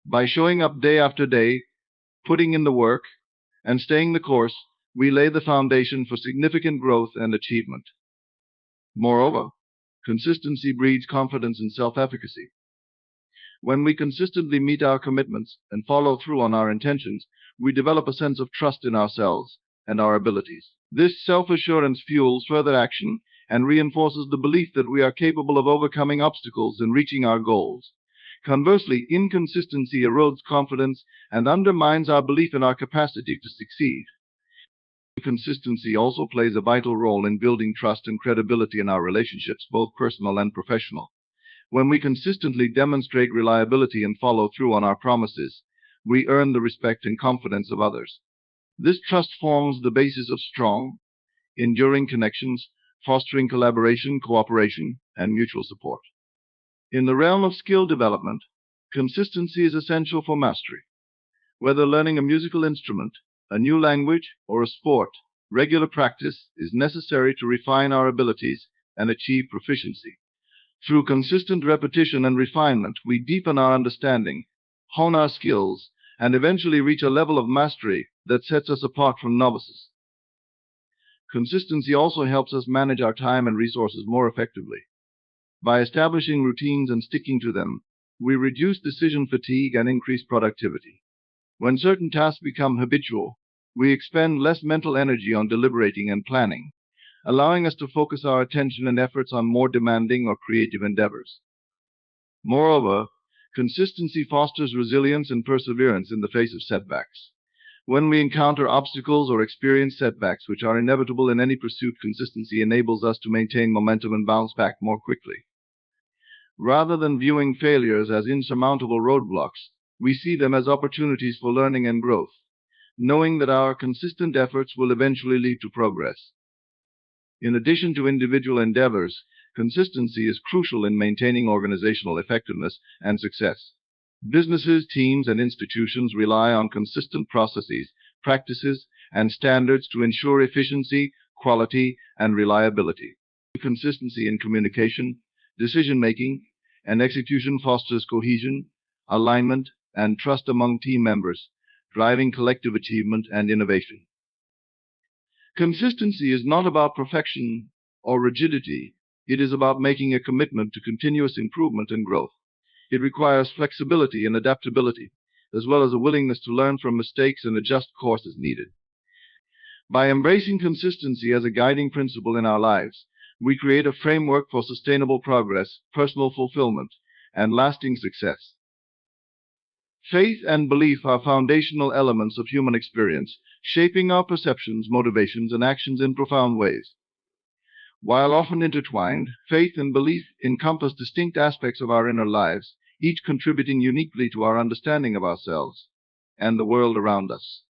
A: By showing up day after day, putting in the work, and staying the course, we lay the foundation for significant growth and achievement. Moreover, consistency breeds confidence and self-efficacy. When we consistently meet our commitments and follow through on our intentions, we develop a sense of trust in ourselves and our abilities. This self-assurance fuels further action and reinforces the belief that we are capable of overcoming obstacles and reaching our goals. Conversely, inconsistency erodes confidence and undermines our belief in our capacity to succeed. Consistency also plays a vital role in building trust and credibility in our relationships, both personal and professional. When we consistently demonstrate reliability and follow through on our promises, we earn the respect and confidence of others. This trust forms the basis of strong, enduring connections, fostering collaboration, cooperation, and mutual support. In the realm of skill development, consistency is essential for mastery. Whether learning a musical instrument, a new language, or a sport, regular practice is necessary to refine our abilities and achieve proficiency. Through consistent repetition and refinement, we deepen our understanding, hone our skills, and eventually reach a level of mastery that sets us apart from novices. Consistency also helps us manage our time and resources more effectively. By establishing routines and sticking to them, we reduce decision fatigue and increase productivity. When certain tasks become habitual, we expend less mental energy on deliberating and planning, allowing us to focus our attention and efforts on more demanding or creative endeavors. Moreover, consistency fosters resilience and perseverance in the face of setbacks. When we encounter obstacles or experience setbacks, which are inevitable in any pursuit, consistency enables us to maintain momentum and bounce back more quickly. Rather than viewing failures as insurmountable roadblocks, we see them as opportunities for learning and growth, knowing that our consistent efforts will eventually lead to progress. In addition to individual endeavors, consistency is crucial in maintaining organizational effectiveness and success. Businesses, teams, and institutions rely on consistent processes, practices, and standards to ensure efficiency, quality, and reliability. Consistency in communication, decision-making, and execution fosters cohesion, alignment, and trust among team members, driving collective achievement and innovation. Consistency is not about perfection or rigidity. It is about making a commitment to continuous improvement and growth. It requires flexibility and adaptability, as well as a willingness to learn from mistakes and adjust course as needed. By embracing consistency as a guiding principle in our lives, we create a framework for sustainable progress, personal fulfillment, and lasting success. Faith and belief are foundational elements of human experience, shaping our perceptions, motivations, and actions in profound ways. While often intertwined, faith and belief encompass distinct aspects of our inner lives, each contributing uniquely to our understanding of ourselves and the world around us.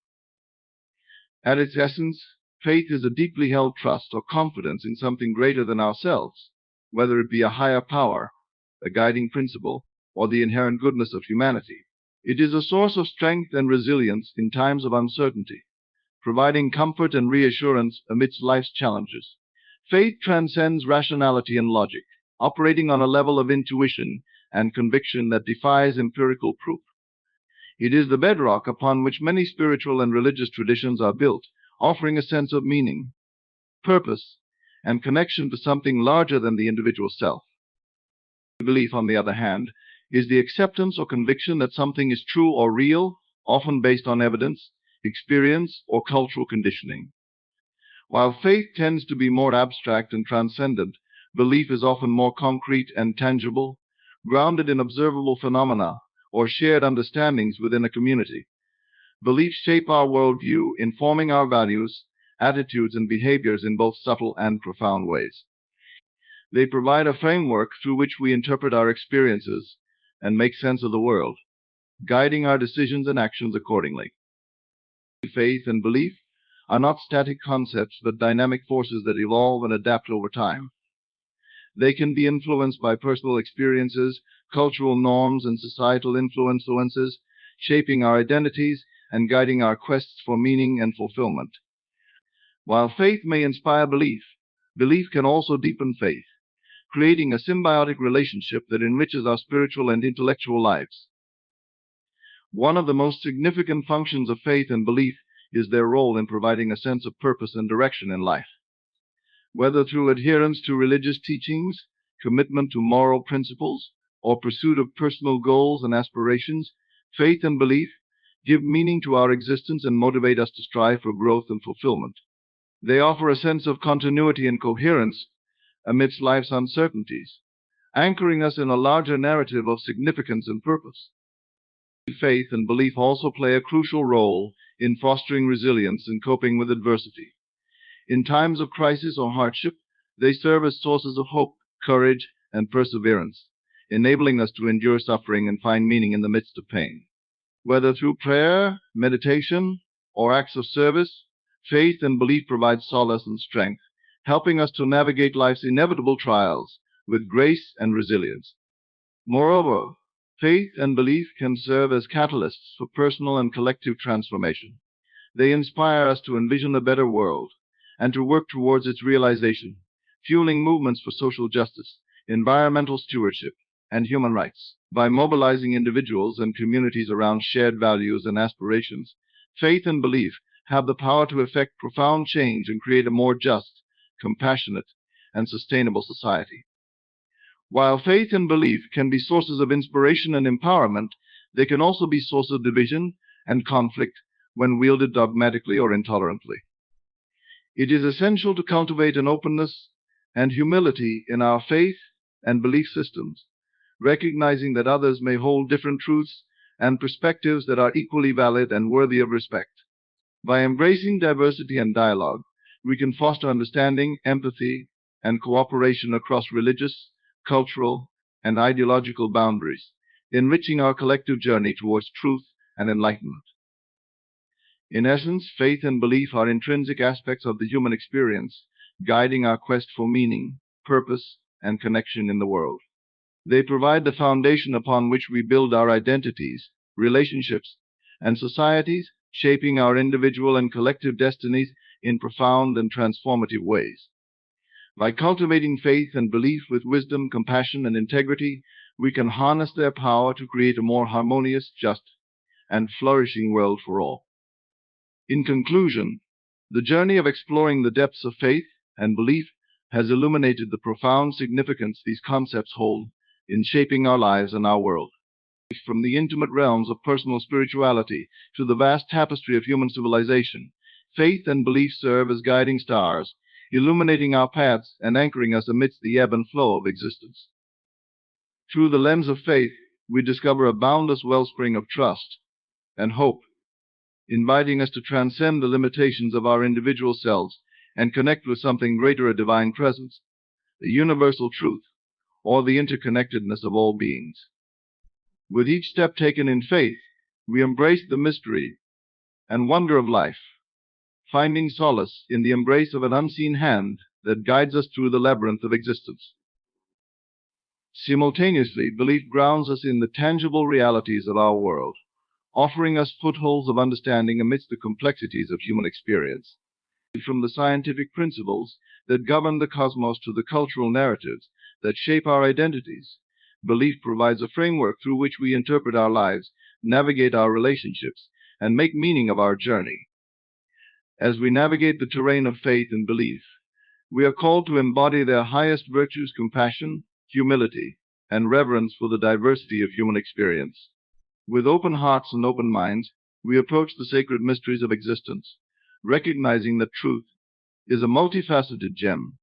A: At its essence, faith is a deeply held trust or confidence in something greater than ourselves, whether it be a higher power, a guiding principle, or the inherent goodness of humanity. It is a source of strength and resilience in times of uncertainty, providing comfort and reassurance amidst life's challenges. Faith transcends rationality and logic, operating on a level of intuition and conviction that defies empirical proof. It is the bedrock upon which many spiritual and religious traditions are built, offering a sense of meaning, purpose, and connection to something larger than the individual self. Belief, on the other hand, is the acceptance or conviction that something is true or real, often based on evidence, experience, or cultural conditioning. While faith tends to be more abstract and transcendent, belief is often more concrete and tangible, grounded in observable phenomena or shared understandings within a community. Beliefs shape our worldview, informing our values, attitudes, and behaviors in both subtle and profound ways. They provide a framework through which we interpret our experiences and make sense of the world, guiding our decisions and actions accordingly. Faith and belief are not static concepts, but dynamic forces that evolve and adapt over time. They can be influenced by personal experiences, cultural norms, and societal influences, shaping our identities and guiding our quests for meaning and fulfillment. While faith may inspire belief, belief can also deepen faith, creating a symbiotic relationship that enriches our spiritual and intellectual lives. One of the most significant functions of faith and belief is their role in providing a sense of purpose and direction in life. Whether through adherence to religious teachings, commitment to moral principles, or pursuit of personal goals and aspirations, faith and belief give meaning to our existence and motivate us to strive for growth and fulfillment. They offer a sense of continuity and coherence amidst life's uncertainties, anchoring us in a larger narrative of significance and purpose. Faith and belief also play a crucial role in fostering resilience and coping with adversity. In times of crisis or hardship, they serve as sources of hope, courage, and perseverance, enabling us to endure suffering and find meaning in the midst of pain. Whether through prayer, meditation, or acts of service, faith and belief provide solace and strength, helping us to navigate life's inevitable trials with grace and resilience. Moreover, faith and belief can serve as catalysts for personal and collective transformation. They inspire us to envision a better world and to work towards its realization, fueling movements for social justice, environmental stewardship, and human rights. By mobilizing individuals and communities around shared values and aspirations, faith and belief have the power to effect profound change and create a more just, compassionate, and sustainable society. While faith and belief can be sources of inspiration and empowerment, they can also be sources of division and conflict when wielded dogmatically or intolerantly. It is essential to cultivate an openness and humility in our faith and belief systems, recognizing that others may hold different truths and perspectives that are equally valid and worthy of respect. By embracing diversity and dialogue, we can foster understanding, empathy, and cooperation across religious, cultural, and ideological boundaries, enriching our collective journey towards truth and enlightenment. In essence, faith and belief are intrinsic aspects of the human experience, guiding our quest for meaning, purpose, and connection in the world. They provide the foundation upon which we build our identities, relationships, and societies, shaping our individual and collective destinies in profound and transformative ways. By cultivating faith and belief with wisdom, compassion, and integrity, we can harness their power to create a more harmonious, just, and flourishing world for all. In conclusion, the journey of exploring the depths of faith and belief has illuminated the profound significance these concepts hold in shaping our lives and our world. From the intimate realms of personal spirituality to the vast tapestry of human civilization, faith and belief serve as guiding stars, illuminating our paths and anchoring us amidst the ebb and flow of existence. Through the lens of faith, we discover a boundless wellspring of trust and hope, inviting us to transcend the limitations of our individual selves and connect with something greater, a divine presence, the universal truth, or the interconnectedness of all beings. With each step taken in faith, we embrace the mystery and wonder of life, finding solace in the embrace of an unseen hand that guides us through the labyrinth of existence. Simultaneously, belief grounds us in the tangible realities of our world, offering us footholds of understanding amidst the complexities of human experience. From the scientific principles that govern the cosmos to the cultural narratives that shape our identities, belief provides a framework through which we interpret our lives, navigate our relationships, and make meaning of our journey. As we navigate the terrain of faith and belief, we are called to embody their highest virtues: compassion, humility, and reverence for the diversity of human experience. With open hearts and open minds, we approach the sacred mysteries of existence, recognizing that truth is a multifaceted gem,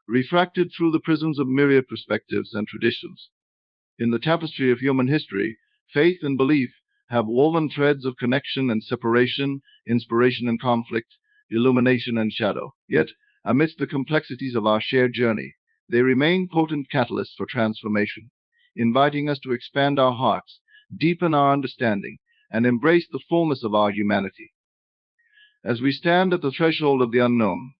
A: refracted through the prisms of myriad perspectives and traditions. In the tapestry of human history, faith and belief have woven threads of connection and separation, inspiration and conflict, illumination and shadow. Yet, amidst the complexities of our shared journey, they remain potent catalysts for transformation, inviting us to expand our hearts, deepen our understanding, and embrace the fullness of our humanity. As we stand at the threshold of the unknown,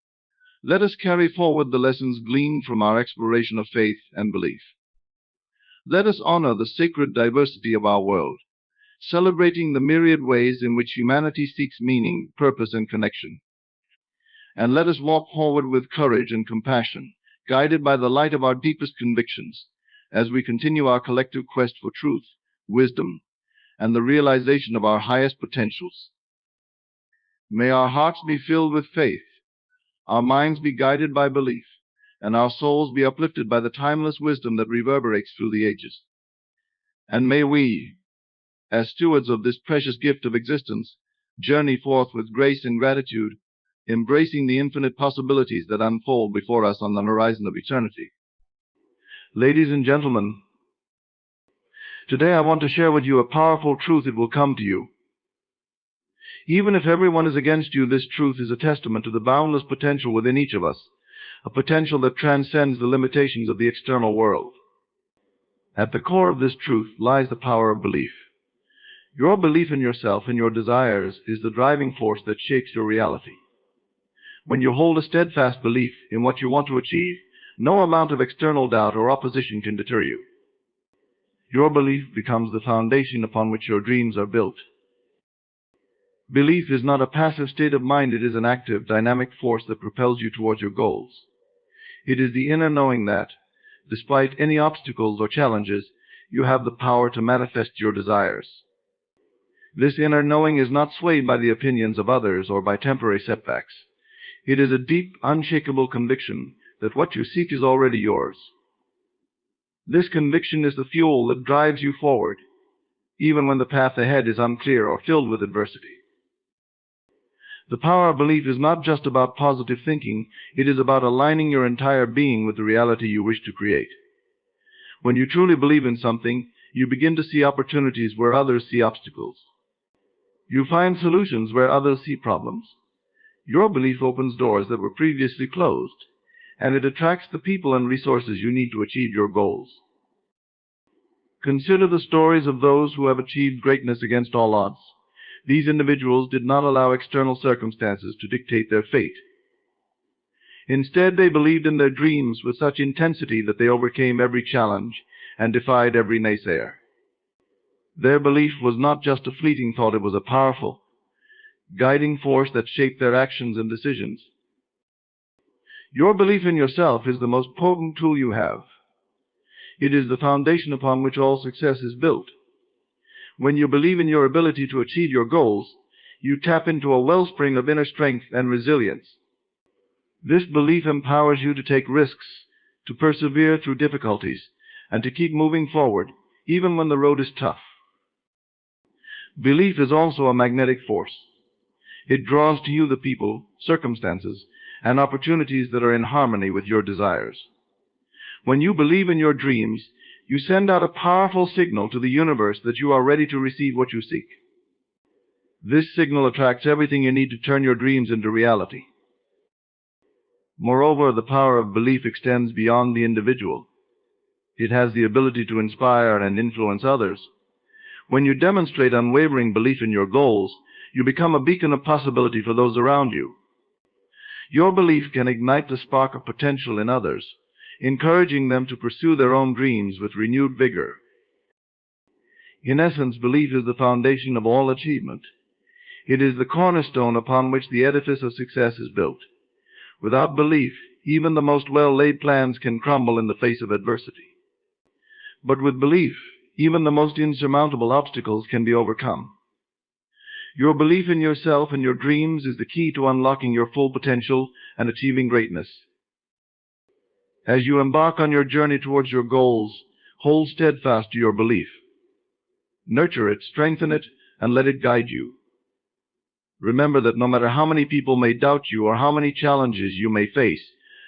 A: let us carry forward the lessons gleaned from our exploration of faith and belief. Let us honor the sacred diversity of our world, celebrating the myriad ways in which humanity seeks meaning, purpose, and connection. And let us walk forward with courage and compassion, guided by the light of our deepest convictions, as we continue our collective quest for truth, wisdom, and the realization of our highest potentials. May our hearts be filled with faith, our minds be guided by belief, and our souls be uplifted by the timeless wisdom that reverberates through the ages. And may we, as stewards of this precious gift of existence, journey forth with grace and gratitude, embracing the infinite possibilities that unfold before us on the horizon of eternity. Ladies and gentlemen, today I want to share with you a powerful truth. It will come to you. Even if everyone is against you, this truth is a testament to the boundless potential within each of us, a potential that transcends the limitations of the external world. At the core of this truth lies the power of belief. Your belief in yourself and your desires is the driving force that shapes your reality. When you hold a steadfast belief in what you want to achieve, no amount of external doubt or opposition can deter you. Your belief becomes the foundation upon which your dreams are built. Belief is not a passive state of mind, it is an active, dynamic force that propels you towards your goals. It is the inner knowing that, despite any obstacles or challenges, you have the power to manifest your desires. This inner knowing is not swayed by the opinions of others or by temporary setbacks. It is a deep, unshakable conviction that what you seek is already yours. This conviction is the fuel that drives you forward, even when the path ahead is unclear or filled with adversity. The power of belief is not just about positive thinking, it is about aligning your entire being with the reality you wish to create. When you truly believe in something, you begin to see opportunities where others see obstacles. You find solutions where others see problems. Your belief opens doors that were previously closed, and it attracts the people and resources you need to achieve your goals. Consider the stories of those who have achieved greatness against all odds. These individuals did not allow external circumstances to dictate their fate. Instead, they believed in their dreams with such intensity that they overcame every challenge and defied every naysayer. Their belief was not just a fleeting thought, it was a powerful, guiding force that shaped their actions and decisions. Your belief in yourself is the most potent tool you have. It is the foundation upon which all success is built. When you believe in your ability to achieve your goals, you tap into a wellspring of inner strength and resilience. This belief empowers you to take risks, to persevere through difficulties, and to keep moving forward, even when the road is tough. Belief is also a magnetic force. It draws to you the people, circumstances, and opportunities that are in harmony with your desires. When you believe in your dreams, you send out a powerful signal to the universe that you are ready to receive what you seek. This signal attracts everything you need to turn your dreams into reality. Moreover, the power of belief extends beyond the individual. It has the ability to inspire and influence others. When you demonstrate unwavering belief in your goals, you become a beacon of possibility for those around you. Your belief can ignite the spark of potential in others, encouraging them to pursue their own dreams with renewed vigor. In essence, belief is the foundation of all achievement. It is the cornerstone upon which the edifice of success is built. Without belief, even the most well-laid plans can crumble in the face of adversity. But with belief, even the most insurmountable obstacles can be overcome. Your belief in yourself and your dreams is the key to unlocking your full potential and achieving greatness. As you embark on your journey towards your goals, hold steadfast to your belief. Nurture it, strengthen it, and let it guide you. Remember that no matter how many people may doubt you or how many challenges you may face,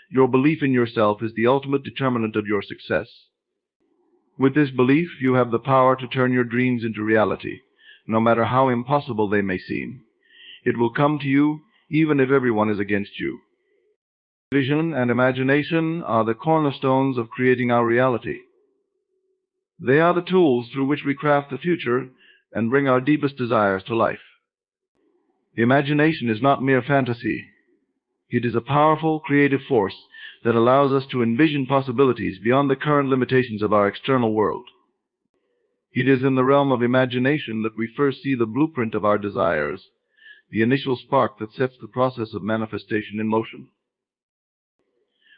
A: your belief in yourself is the ultimate determinant of your success. With this belief, you have the power to turn your dreams into reality, no matter how impossible they may seem. It will come to you even if everyone is against you. Vision and imagination are the cornerstones of creating our reality. They are the tools through which we craft the future and bring our deepest desires to life. Imagination is not mere fantasy. It is a powerful, creative force that allows us to envision possibilities beyond the current limitations of our external world. It is in the realm of imagination that we first see the blueprint of our desires, the initial spark that sets the process of manifestation in motion.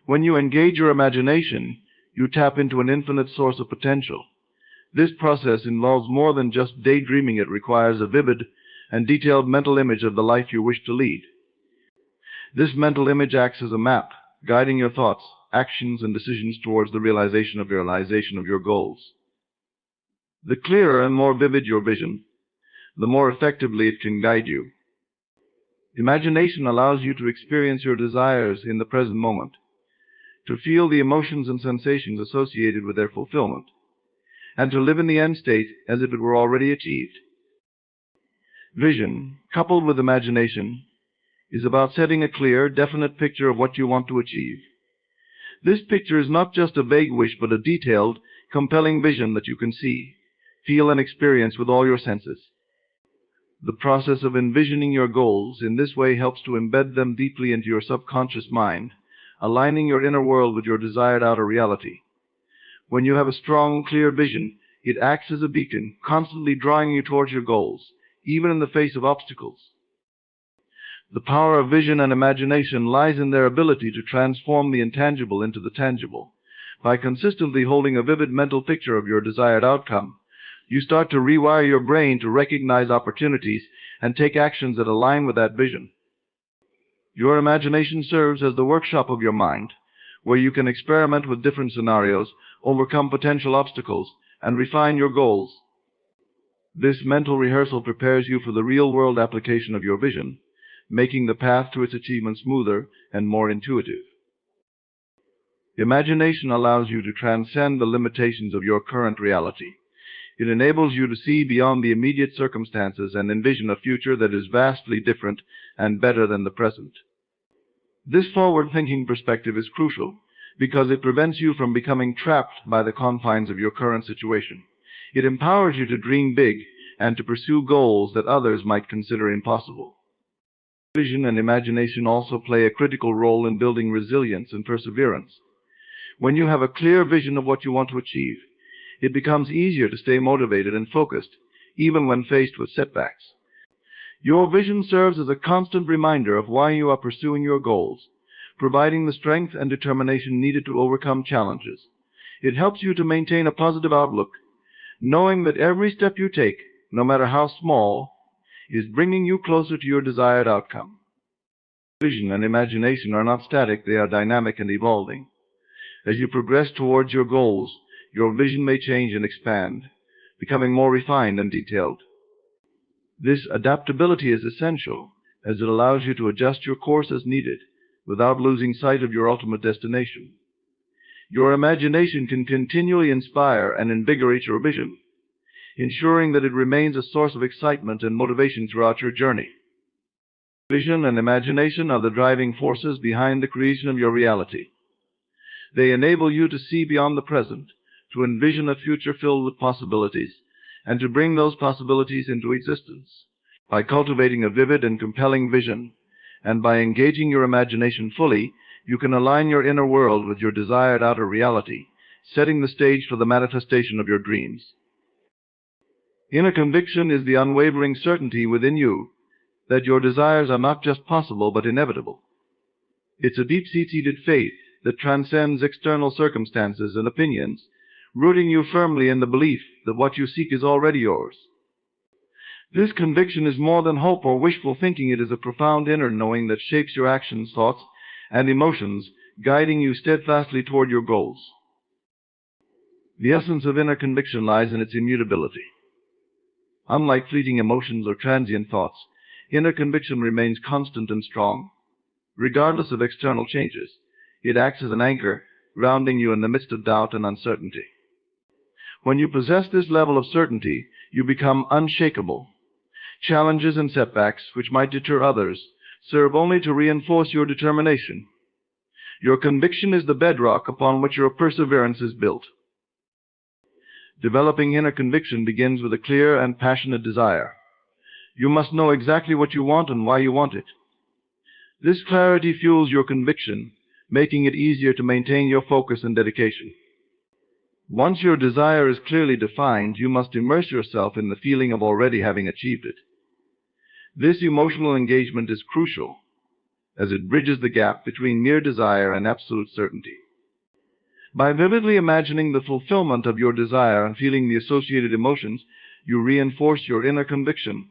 A: When you engage your imagination, you tap into an infinite source of potential. This process involves more than just daydreaming. It requires a vivid and detailed mental image of the life you wish to lead. This mental image acts as a map, guiding your thoughts, actions, and decisions towards the realization of your goals. The clearer and more vivid your vision, the more effectively it can guide you. Imagination allows you to experience your desires in the present moment, to feel the emotions and sensations associated with their fulfillment, and to live in the end state as if it were already achieved. Vision, coupled with imagination, is about setting a clear, definite picture of what you want to achieve. This picture is not just a vague wish, but a detailed, compelling vision that you can see, feel, and experience with all your senses. The process of envisioning your goals in this way helps to embed them deeply into your subconscious mind, aligning your inner world with your desired outer reality. When you have a strong, clear vision, it acts as a beacon, constantly drawing you towards your goals, even in the face of obstacles. The power of vision and imagination lies in their ability to transform the intangible into the tangible. By consistently holding a vivid mental picture of your desired outcome, you start to rewire your brain to recognize opportunities and take actions that align with that vision. Your imagination serves as the workshop of your mind, where you can experiment with different scenarios, overcome potential obstacles, and refine your goals. This mental rehearsal prepares you for the real-world application of your vision, making the path to its achievement smoother and more intuitive. Imagination allows you to transcend the limitations of your current reality. It enables you to see beyond the immediate circumstances and envision a future that is vastly different and better than the present. This forward-thinking perspective is crucial because it prevents you from becoming trapped by the confines of your current situation. It empowers you to dream big and to pursue goals that others might consider impossible. Vision and imagination also play a critical role in building resilience and perseverance. When you have a clear vision of what you want to achieve, it becomes easier to stay motivated and focused, even when faced with setbacks. Your vision serves as a constant reminder of why you are pursuing your goals, providing the strength and determination needed to overcome challenges. It helps you to maintain a positive outlook, knowing that every step you take, no matter how small, is bringing you closer to your desired outcome. Vision and imagination are not static, they are dynamic and evolving. As you progress towards your goals, your vision may change and expand, becoming more refined and detailed. This adaptability is essential, as it allows you to adjust your course as needed, without losing sight of your ultimate destination. Your imagination can continually inspire and invigorate your vision, ensuring that it remains a source of excitement and motivation throughout your journey. Vision and imagination are the driving forces behind the creation of your reality. They enable you to see beyond the present, to envision a future filled with possibilities, and to bring those possibilities into existence. By cultivating a vivid and compelling vision, and by engaging your imagination fully, you can align your inner world with your desired outer reality, setting the stage for the manifestation of your dreams. Inner conviction is the unwavering certainty within you that your desires are not just possible but inevitable. It's a deep-seated faith that transcends external circumstances and opinions, rooting you firmly in the belief that what you seek is already yours. This conviction is more than hope or wishful thinking. It is a profound inner knowing that shapes your actions, thoughts, and emotions, guiding you steadfastly toward your goals. The essence of inner conviction lies in its immutability. Unlike fleeting emotions or transient thoughts, inner conviction remains constant and strong. Regardless of external changes, it acts as an anchor, grounding you in the midst of doubt and uncertainty. When you possess this level of certainty, you become unshakable. Challenges and setbacks, which might deter others, serve only to reinforce your determination. Your conviction is the bedrock upon which your perseverance is built. Developing inner conviction begins with a clear and passionate desire. You must know exactly what you want and why you want it. This clarity fuels your conviction, making it easier to maintain your focus and dedication. Once your desire is clearly defined, you must immerse yourself in the feeling of already having achieved it. This emotional engagement is crucial, as it bridges the gap between mere desire and absolute certainty. By vividly imagining the fulfillment of your desire and feeling the associated emotions, you reinforce your inner conviction,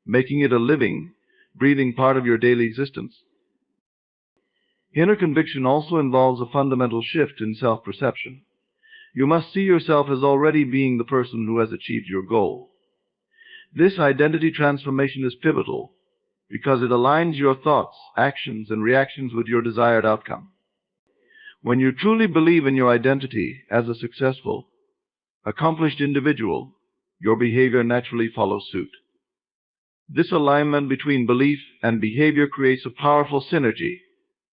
A: making it a living, breathing part of your daily existence. Inner conviction also involves a fundamental shift in self-perception. You must see yourself as already being the person who has achieved your goal. This identity transformation is pivotal because it aligns your thoughts, actions, and reactions with your desired outcome. When you truly believe in your identity as a successful, accomplished individual, your behavior naturally follows suit. This alignment between belief and behavior creates a powerful synergy,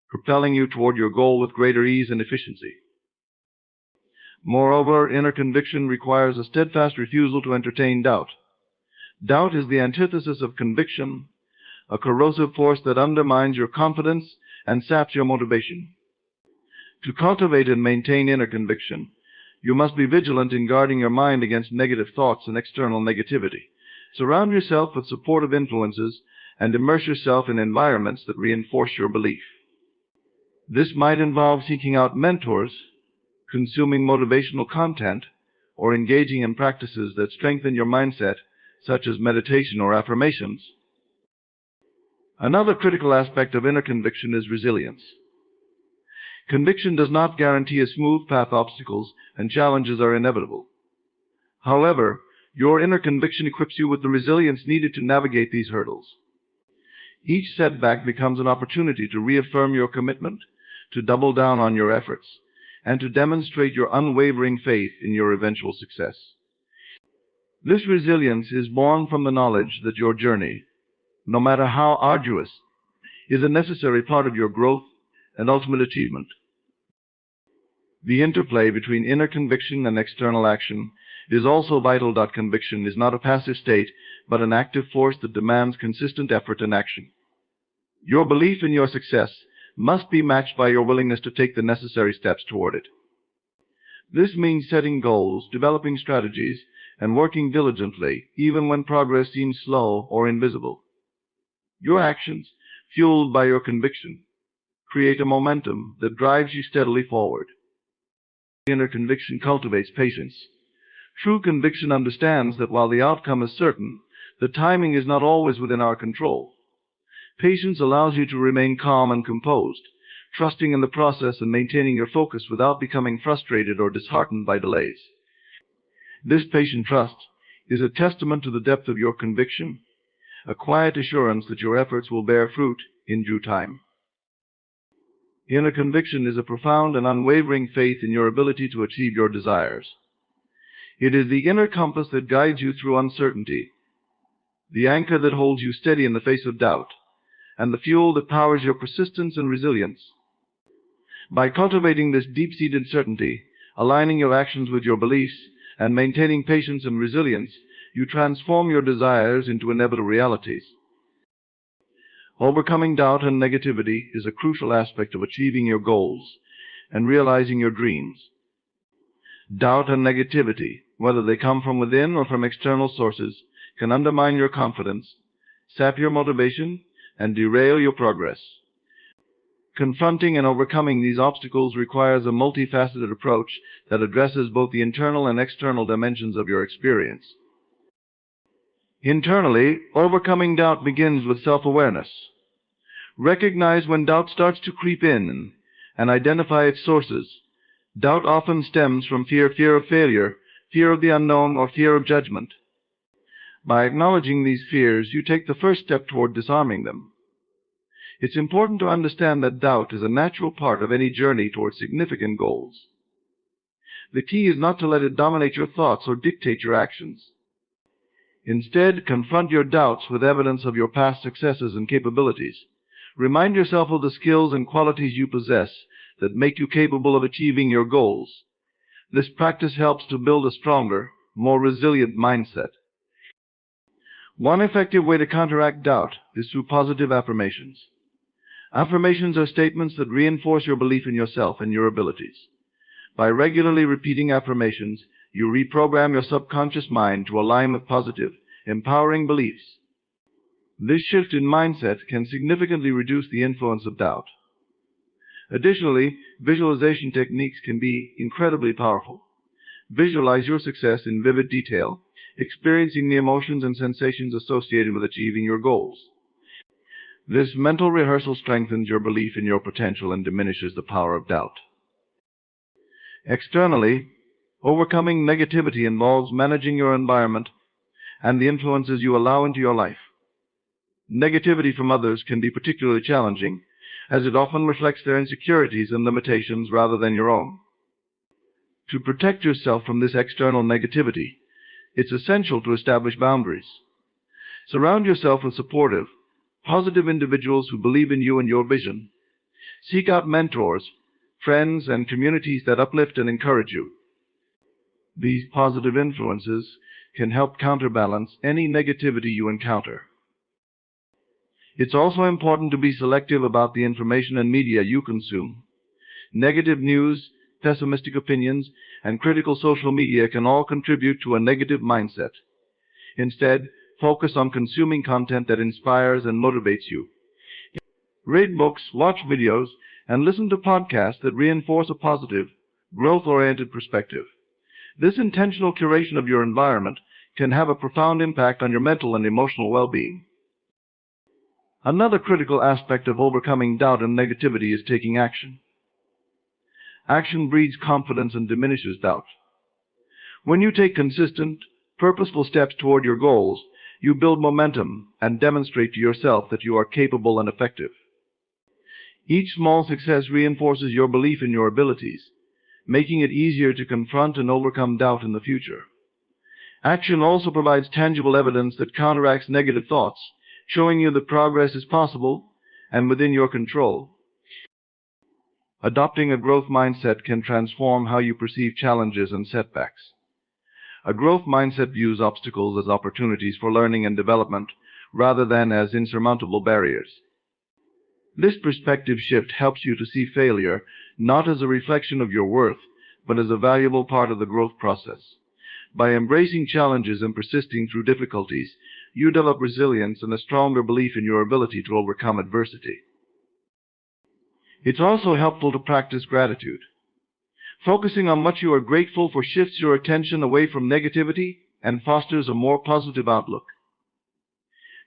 A: propelling you toward your goal with greater ease and efficiency. Moreover, inner conviction requires a steadfast refusal to entertain doubt. Doubt is the antithesis of conviction, a corrosive force that undermines your confidence and saps your motivation. To cultivate and maintain inner conviction, you must be vigilant in guarding your mind against negative thoughts and external negativity. Surround yourself with supportive influences and immerse yourself in environments that reinforce your belief. This might involve seeking out mentors, consuming motivational content, or engaging in practices that strengthen your mindset, such as meditation or affirmations. Another critical aspect of inner conviction is resilience. Conviction does not guarantee a smooth path. Obstacles and challenges are inevitable. However, your inner conviction equips you with the resilience needed to navigate these hurdles. Each setback becomes an opportunity to reaffirm your commitment, to double down on your efforts, and to demonstrate your unwavering faith in your eventual success. This resilience is born from the knowledge that your journey, no matter how arduous, is a necessary part of your growth and ultimate achievement. The interplay between inner conviction and external action is also vital. Conviction is not a passive state, but an active force that demands consistent effort and action. Your belief in your success must be matched by your willingness to take the necessary steps toward it. This means setting goals, developing strategies, and working diligently, even when progress seems slow or invisible. Your actions, fueled by your conviction, create a momentum that drives you steadily forward. Inner conviction cultivates patience. True conviction understands that while the outcome is certain, the timing is not always within our control. Patience allows you to remain calm and composed, trusting in the process and maintaining your focus without becoming frustrated or disheartened by delays. This patient trust is a testament to the depth of your conviction, a quiet assurance that your efforts will bear fruit in due time. Inner conviction is a profound and unwavering faith in your ability to achieve your desires. It is the inner compass that guides you through uncertainty, the anchor that holds you steady in the face of doubt, and the fuel that powers your persistence and resilience. By cultivating this deep-seated certainty, aligning your actions with your beliefs, and maintaining patience and resilience, you transform your desires into inevitable realities. Overcoming doubt and negativity is a crucial aspect of achieving your goals and realizing your dreams. Doubt and negativity, whether they come from within or from external sources, can undermine your confidence, sap your motivation, and derail your progress. Confronting and overcoming these obstacles requires a multifaceted approach that addresses both the internal and external dimensions of your experience. Internally, overcoming doubt begins with self-awareness. Recognize when doubt starts to creep in and identify its sources. Doubt often stems from fear of failure, fear of the unknown, or fear of judgment. By acknowledging these fears, you take the first step toward disarming them. It's important to understand that doubt is a natural part of any journey toward significant goals. The key is not to let it dominate your thoughts or dictate your actions. Instead, confront your doubts with evidence of your past successes and capabilities. Remind yourself of the skills and qualities you possess that make you capable of achieving your goals. This practice helps to build a stronger, more resilient mindset. One effective way to counteract doubt is through positive affirmations. Affirmations are statements that reinforce your belief in yourself and your abilities. By regularly repeating affirmations, you reprogram your subconscious mind to align with positive, empowering beliefs. This shift in mindset can significantly reduce the influence of doubt. Additionally, visualization techniques can be incredibly powerful. Visualize your success in vivid detail, experiencing the emotions and sensations associated with achieving your goals. This mental rehearsal strengthens your belief in your potential and diminishes the power of doubt. Externally, overcoming negativity involves managing your environment and the influences you allow into your life. Negativity from others can be particularly challenging, as it often reflects their insecurities and limitations rather than your own. To protect yourself from this external negativity, it's essential to establish boundaries. Surround yourself with supportive, positive individuals who believe in you and your vision. Seek out mentors, friends, and communities that uplift and encourage you. These positive influences can help counterbalance any negativity you encounter. It's also important to be selective about the information and media you consume. Negative news, pessimistic opinions, and critical social media can all contribute to a negative mindset. Instead, focus on consuming content that inspires and motivates you. Read books, watch videos, and listen to podcasts that reinforce a positive, growth-oriented perspective. This intentional curation of your environment can have a profound impact on your mental and emotional well-being. Another critical aspect of overcoming doubt and negativity is taking action. Action breeds confidence and diminishes doubt. When you take consistent, purposeful steps toward your goals, you build momentum and demonstrate to yourself that you are capable and effective. Each small success reinforces your belief in your abilities, making it easier to confront and overcome doubt in the future. Action also provides tangible evidence that counteracts negative thoughts, showing you that progress is possible and within your control. Adopting a growth mindset can transform how you perceive challenges and setbacks. A growth mindset views obstacles as opportunities for learning and development rather than as insurmountable barriers. This perspective shift helps you to see failure not as a reflection of your worth, but as a valuable part of the growth process. By embracing challenges and persisting through difficulties, you develop resilience and a stronger belief in your ability to overcome adversity. It's also helpful to practice gratitude. Focusing on what you are grateful for shifts your attention away from negativity and fosters a more positive outlook.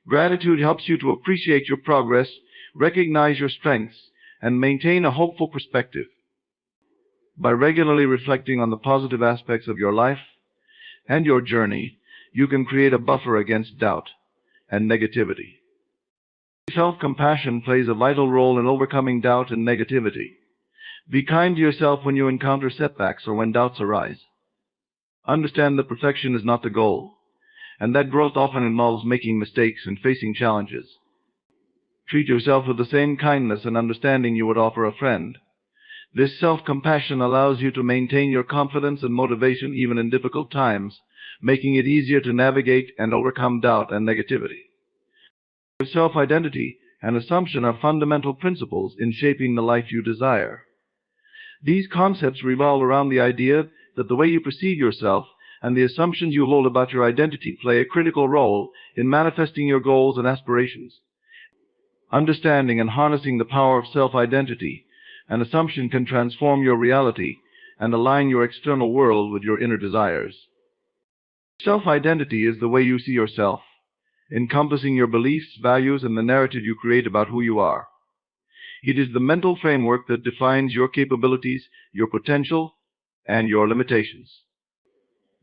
A: Gratitude helps you to appreciate your progress, recognize your strengths, and maintain a hopeful perspective. By regularly reflecting on the positive aspects of your life and your journey, you can create a buffer against doubt and negativity. Self-compassion plays a vital role in overcoming doubt and negativity. Be kind to yourself when you encounter setbacks or when doubts arise. Understand that perfection is not the goal, and that growth often involves making mistakes and facing challenges. Treat yourself with the same kindness and understanding you would offer a friend. This self-compassion allows you to maintain your confidence and motivation even in difficult times, making it easier to navigate and overcome doubt and negativity. Self-identity and assumption are fundamental principles in shaping the life you desire. These concepts revolve around the idea that the way you perceive yourself and the assumptions you hold about your identity play a critical role in manifesting your goals and aspirations. Understanding and harnessing the power of self-identity and assumption can transform your reality and align your external world with your inner desires. Self-identity is the way you see yourself, encompassing your beliefs, values, and the narrative you create about who you are. It is the mental framework that defines your capabilities, your potential, and your limitations.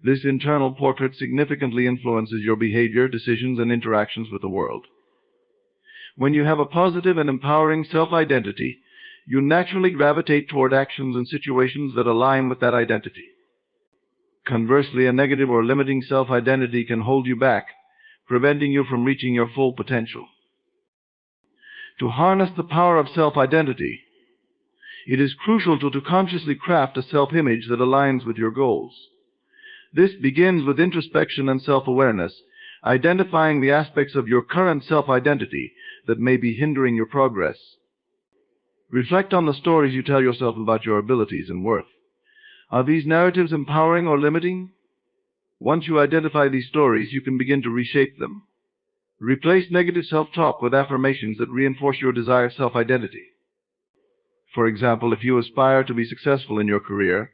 A: This internal portrait significantly influences your behavior, decisions, and interactions with the world. When you have a positive and empowering self-identity, you naturally gravitate toward actions and situations that align with that identity. Conversely, a negative or limiting self-identity can hold you back, preventing you from reaching your full potential. To harness the power of self-identity, it is crucial to consciously craft a self-image that aligns with your goals. This begins with introspection and self-awareness, identifying the aspects of your current self-identity that may be hindering your progress. Reflect on the stories you tell yourself about your abilities and worth. Are these narratives empowering or limiting? Once you identify these stories, you can begin to reshape them. Replace negative self-talk with affirmations that reinforce your desired self-identity. For example, if you aspire to be successful in your career,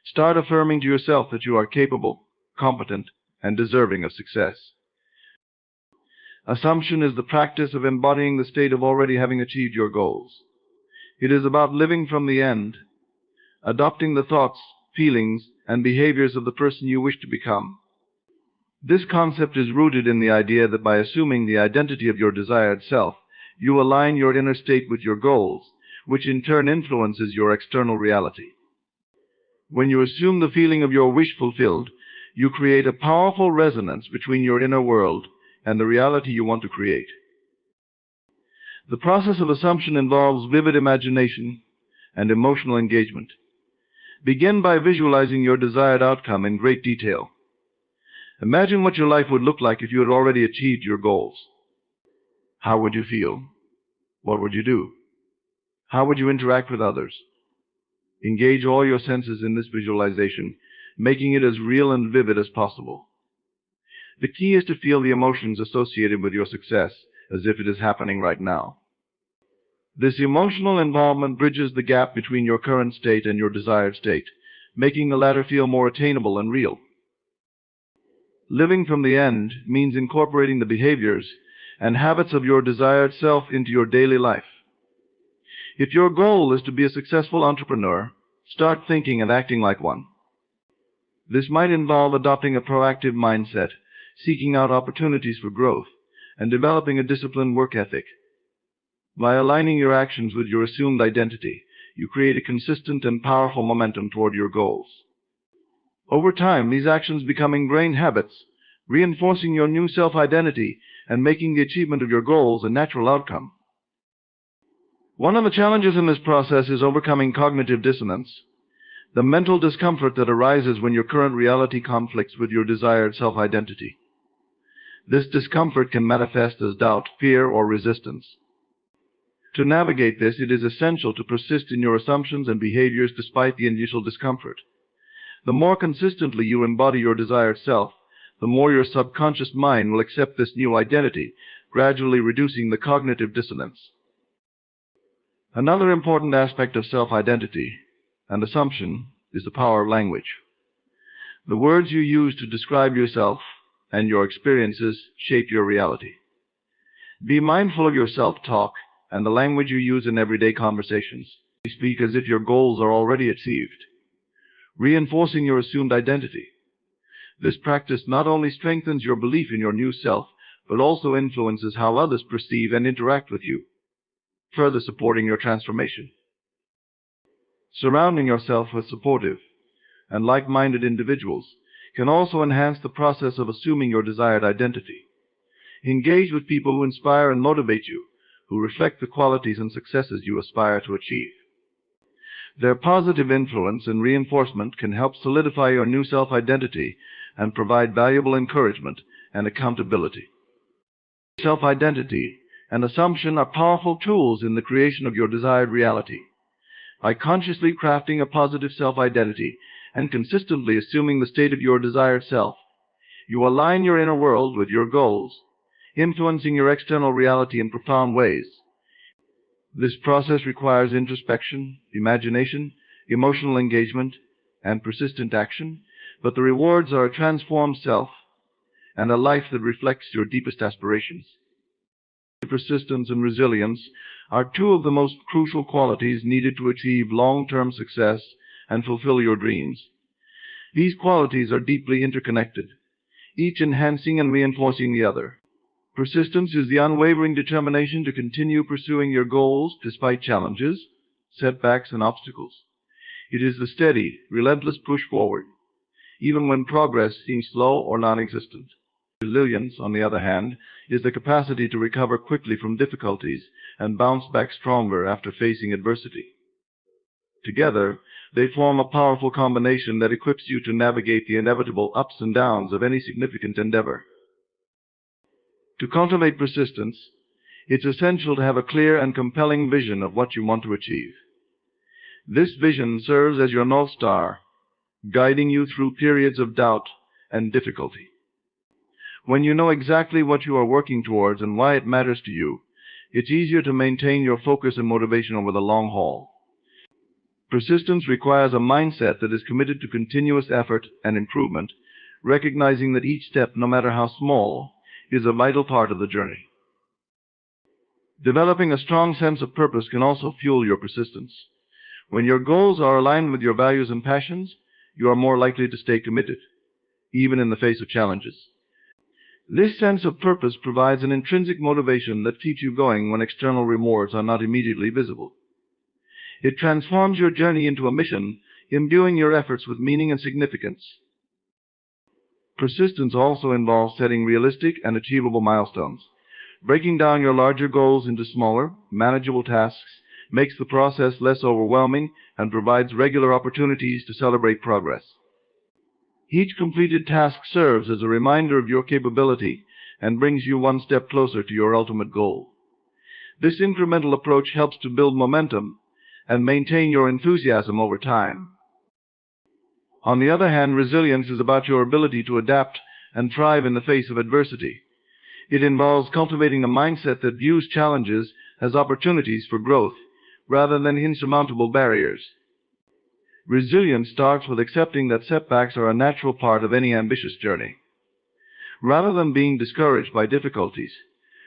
A: start affirming to yourself that you are capable, competent, and deserving of success. Assumption is the practice of embodying the state of already having achieved your goals. It is about living from the end, adopting the thoughts, feelings, and behaviors of the person you wish to become. This concept is rooted in the idea that by assuming the identity of your desired self, you align your inner state with your goals, which in turn influences your external reality. When you assume the feeling of your wish fulfilled, you create a powerful resonance between your inner world and the reality you want to create. The process of assumption involves vivid imagination and emotional engagement. Begin by visualizing your desired outcome in great detail. Imagine what your life would look like if you had already achieved your goals. How would you feel? What would you do? How would you interact with others? Engage all your senses in this visualization, making it as real and vivid as possible. The key is to feel the emotions associated with your success as if it is happening right now. This emotional involvement bridges the gap between your current state and your desired state, making the latter feel more attainable and real. Living from the end means incorporating the behaviors and habits of your desired self into your daily life. If your goal is to be a successful entrepreneur, start thinking and acting like one. This might involve adopting a proactive mindset, seeking out opportunities for growth, and developing a disciplined work ethic. By aligning your actions with your assumed identity, you create a consistent and powerful momentum toward your goals. Over time, these actions become ingrained habits, reinforcing your new self-identity and making the achievement of your goals a natural outcome. One of the challenges in this process is overcoming cognitive dissonance, the mental discomfort that arises when your current reality conflicts with your desired self-identity. This discomfort can manifest as doubt, fear, or resistance. To navigate this, it is essential to persist in your assumptions and behaviors despite the initial discomfort. The more consistently you embody your desired self, the more your subconscious mind will accept this new identity, gradually reducing the cognitive dissonance. Another important aspect of self-identity and assumption is the power of language. The words you use to describe yourself and your experiences shape your reality. Be mindful of your self-talk and the language you use in everyday conversations. Speak as if your goals are already achieved, reinforcing your assumed identity. This practice not only strengthens your belief in your new self, but also influences how others perceive and interact with you, further supporting your transformation. Surrounding yourself with supportive and like-minded individuals can also enhance the process of assuming your desired identity. Engage with people who inspire and motivate you, who reflect the qualities and successes you aspire to achieve. Their positive influence and reinforcement can help solidify your new self-identity and provide valuable encouragement and accountability. Self-identity and assumption are powerful tools in the creation of your desired reality. By consciously crafting a positive self-identity and consistently assuming the state of your desired self, you align your inner world with your goals, influencing your external reality in profound ways. This process requires introspection, imagination, emotional engagement, and persistent action, but the rewards are a transformed self and a life that reflects your deepest aspirations. Persistence and resilience are two of the most crucial qualities needed to achieve long-term success and fulfill your dreams. These qualities are deeply interconnected, each enhancing and reinforcing the other. Persistence is the unwavering determination to continue pursuing your goals despite challenges, setbacks, and obstacles. It is the steady, relentless push forward, even when progress seems slow or non-existent. Resilience, on the other hand, is the capacity to recover quickly from difficulties and bounce back stronger after facing adversity. Together, they form a powerful combination that equips you to navigate the inevitable ups and downs of any significant endeavor. To cultivate persistence, it's essential to have a clear and compelling vision of what you want to achieve. This vision serves as your North Star, guiding you through periods of doubt and difficulty. When you know exactly what you are working towards and why it matters to you, it's easier to maintain your focus and motivation over the long haul. Persistence requires a mindset that is committed to continuous effort and improvement, recognizing that each step, no matter how small, is a vital part of the journey. Developing a strong sense of purpose can also fuel your persistence. When your goals are aligned with your values and passions, you are more likely to stay committed, even in the face of challenges. This sense of purpose provides an intrinsic motivation that keeps you going when external rewards are not immediately visible. It transforms your journey into a mission, imbuing your efforts with meaning and significance. Persistence also involves setting realistic and achievable milestones. Breaking down your larger goals into smaller, manageable tasks makes the process less overwhelming and provides regular opportunities to celebrate progress. Each completed task serves as a reminder of your capability and brings you one step closer to your ultimate goal. This incremental approach helps to build momentum and maintain your enthusiasm over time. On the other hand, resilience is about your ability to adapt and thrive in the face of adversity. It involves cultivating a mindset that views challenges as opportunities for growth rather than insurmountable barriers. Resilience starts with accepting that setbacks are a natural part of any ambitious journey. Rather than being discouraged by difficulties,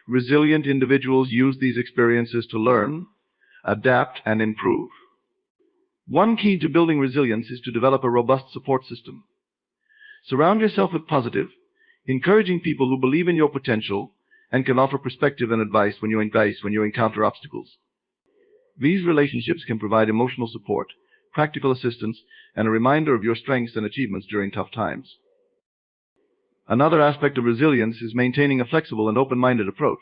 A: resilient individuals use these experiences to learn, adapt, and improve. One key to building resilience is to develop a robust support system. Surround yourself with positive, encouraging people who believe in your potential and can offer perspective and advice when you encounter obstacles. These relationships can provide emotional support, practical assistance, and a reminder of your strengths and achievements during tough times. Another aspect of resilience is maintaining a flexible and open-minded approach.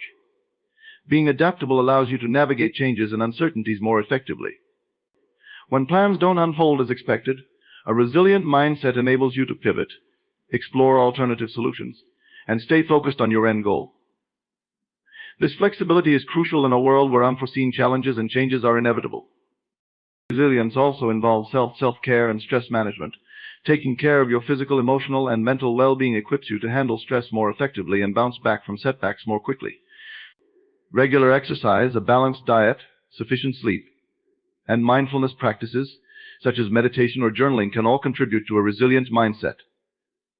A: Being adaptable allows you to navigate changes and uncertainties more effectively. When plans don't unfold as expected, a resilient mindset enables you to pivot, explore alternative solutions, and stay focused on your end goal. This flexibility is crucial in a world where unforeseen challenges and changes are inevitable. Resilience also involves self-care and stress management. Taking care of your physical, emotional, and mental well-being equips you to handle stress more effectively and bounce back from setbacks more quickly. Regular exercise, a balanced diet, sufficient sleep, and mindfulness practices, such as meditation or journaling, can all contribute to a resilient mindset.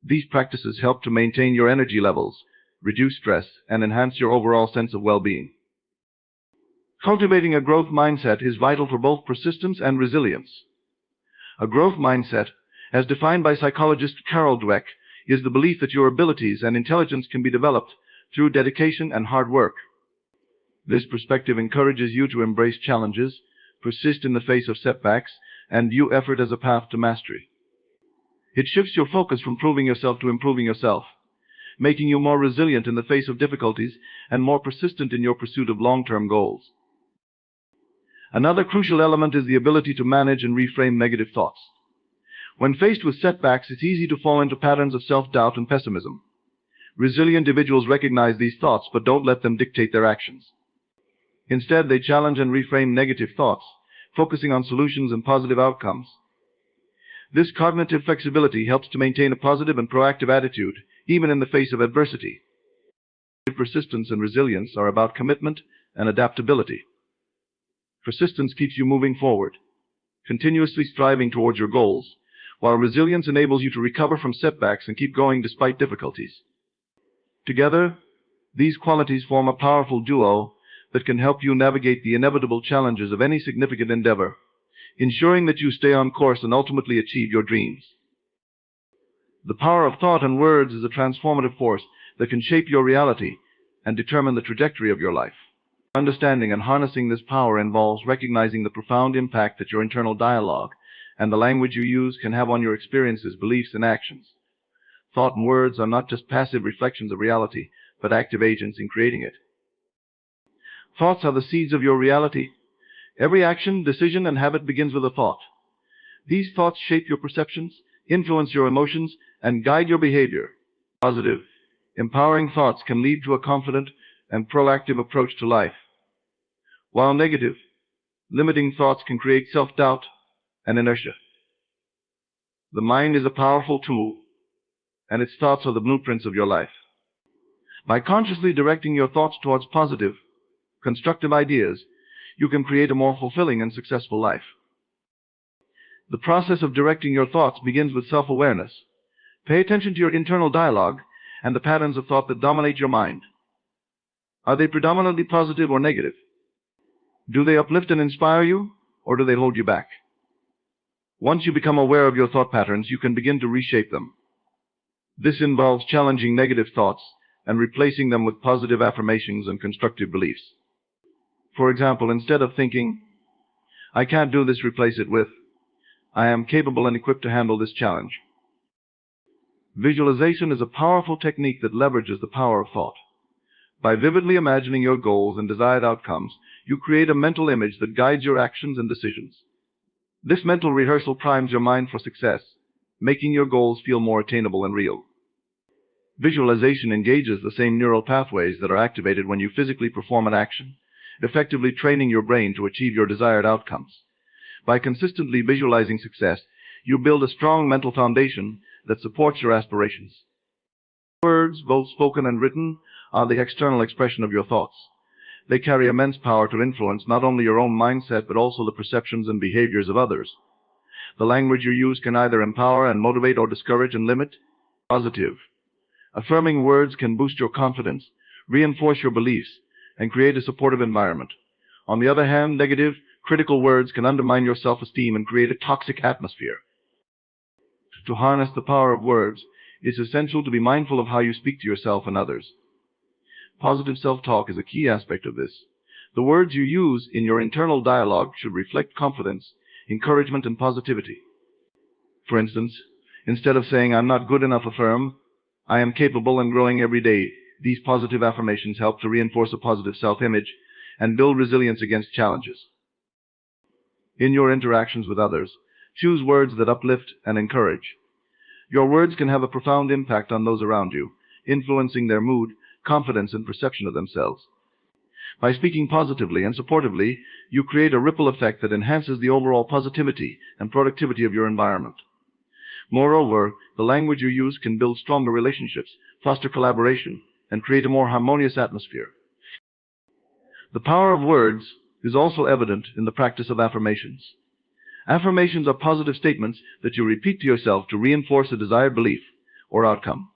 A: These practices help to maintain your energy levels, reduce stress, and enhance your overall sense of well-being. Cultivating a growth mindset is vital for both persistence and resilience. A growth mindset, as defined by psychologist Carol Dweck, is the belief that your abilities and intelligence can be developed through dedication and hard work. This perspective encourages you to embrace challenges, persist in the face of setbacks, and view effort as a path to mastery. It shifts your focus from proving yourself to improving yourself, making you more resilient in the face of difficulties and more persistent in your pursuit of long-term goals. Another crucial element is the ability to manage and reframe negative thoughts. When faced with setbacks, it's easy to fall into patterns of self-doubt and pessimism. Resilient individuals recognize these thoughts but don't let them dictate their actions. Instead, they challenge and reframe negative thoughts, focusing on solutions and positive outcomes. This cognitive flexibility helps to maintain a positive and proactive attitude, even in the face of adversity. Persistence and resilience are about commitment and adaptability. Persistence keeps you moving forward, continuously striving towards your goals, while resilience enables you to recover from setbacks and keep going despite difficulties. Together, these qualities form a powerful duo that can help you navigate the inevitable challenges of any significant endeavor, ensuring that you stay on course and ultimately achieve your dreams. The power of thought and words is a transformative force that can shape your reality and determine the trajectory of your life. Understanding and harnessing this power involves recognizing the profound impact that your internal dialogue and the language you use can have on your experiences, beliefs, and actions. Thought and words are not just passive reflections of reality, but active agents in creating it. Thoughts are the seeds of your reality. Every action, decision, and habit begins with a thought. These thoughts shape your perceptions, influence your emotions, and guide your behavior. Positive, empowering thoughts can lead to a confident and proactive approach to life, while negative, limiting thoughts can create self-doubt and inertia. The mind is a powerful tool, and its thoughts are the blueprints of your life. By consciously directing your thoughts towards positive, constructive ideas, you can create a more fulfilling and successful life. The process of directing your thoughts begins with self-awareness. Pay attention to your internal dialogue and the patterns of thought that dominate your mind. Are they predominantly positive or negative? Do they uplift and inspire you, or do they hold you back? Once you become aware of your thought patterns, you can begin to reshape them. This involves challenging negative thoughts and replacing them with positive affirmations and constructive beliefs. For example, instead of thinking, "I can't do this," replace it with, "I am capable and equipped to handle this challenge." Visualization is a powerful technique that leverages the power of thought. By vividly imagining your goals and desired outcomes, you create a mental image that guides your actions and decisions. This mental rehearsal primes your mind for success, making your goals feel more attainable and real. Visualization engages the same neural pathways that are activated when you physically perform an action, effectively training your brain to achieve your desired outcomes. By consistently visualizing success, you build a strong mental foundation that supports your aspirations. Words, both spoken and written, are the external expression of your thoughts. They carry immense power to influence not only your own mindset, but also the perceptions and behaviors of others. The language you use can either empower and motivate or discourage and limit. Positive, affirming words can boost your confidence, reinforce your beliefs, and create a supportive environment. On the other hand, negative, critical words can undermine your self-esteem and create a toxic atmosphere. To harness the power of words, it's essential to be mindful of how you speak to yourself and others. Positive self-talk is a key aspect of this. The words you use in your internal dialogue should reflect confidence, encouragement, and positivity. For instance, instead of saying, "I'm not good enough," affirm, "I am capable and growing every day." These positive affirmations help to reinforce a positive self-image and build resilience against challenges. In your interactions with others, choose words that uplift and encourage. Your words can have a profound impact on those around you, influencing their mood, confidence, and perception of themselves. By speaking positively and supportively, you create a ripple effect that enhances the overall positivity and productivity of your environment. Moreover, the language you use can build stronger relationships, foster collaboration, and create a more harmonious atmosphere. The power of words is also evident in the practice of affirmations. Affirmations are positive statements that you repeat to yourself to reinforce a desired belief or outcome.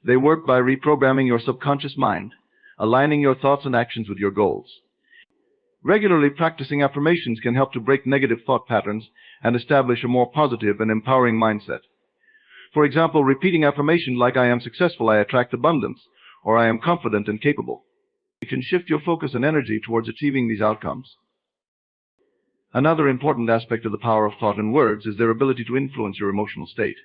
A: They work by reprogramming your subconscious mind, aligning your thoughts and actions with your goals. Regularly practicing affirmations can help to break negative thought patterns and establish a more positive and empowering mindset. For example, repeating affirmations like "I am successful, I attract abundance," or "I am confident and capable." You can shift your focus and energy towards achieving these outcomes. Another important aspect of the power of thought and words is their ability to influence your emotional state.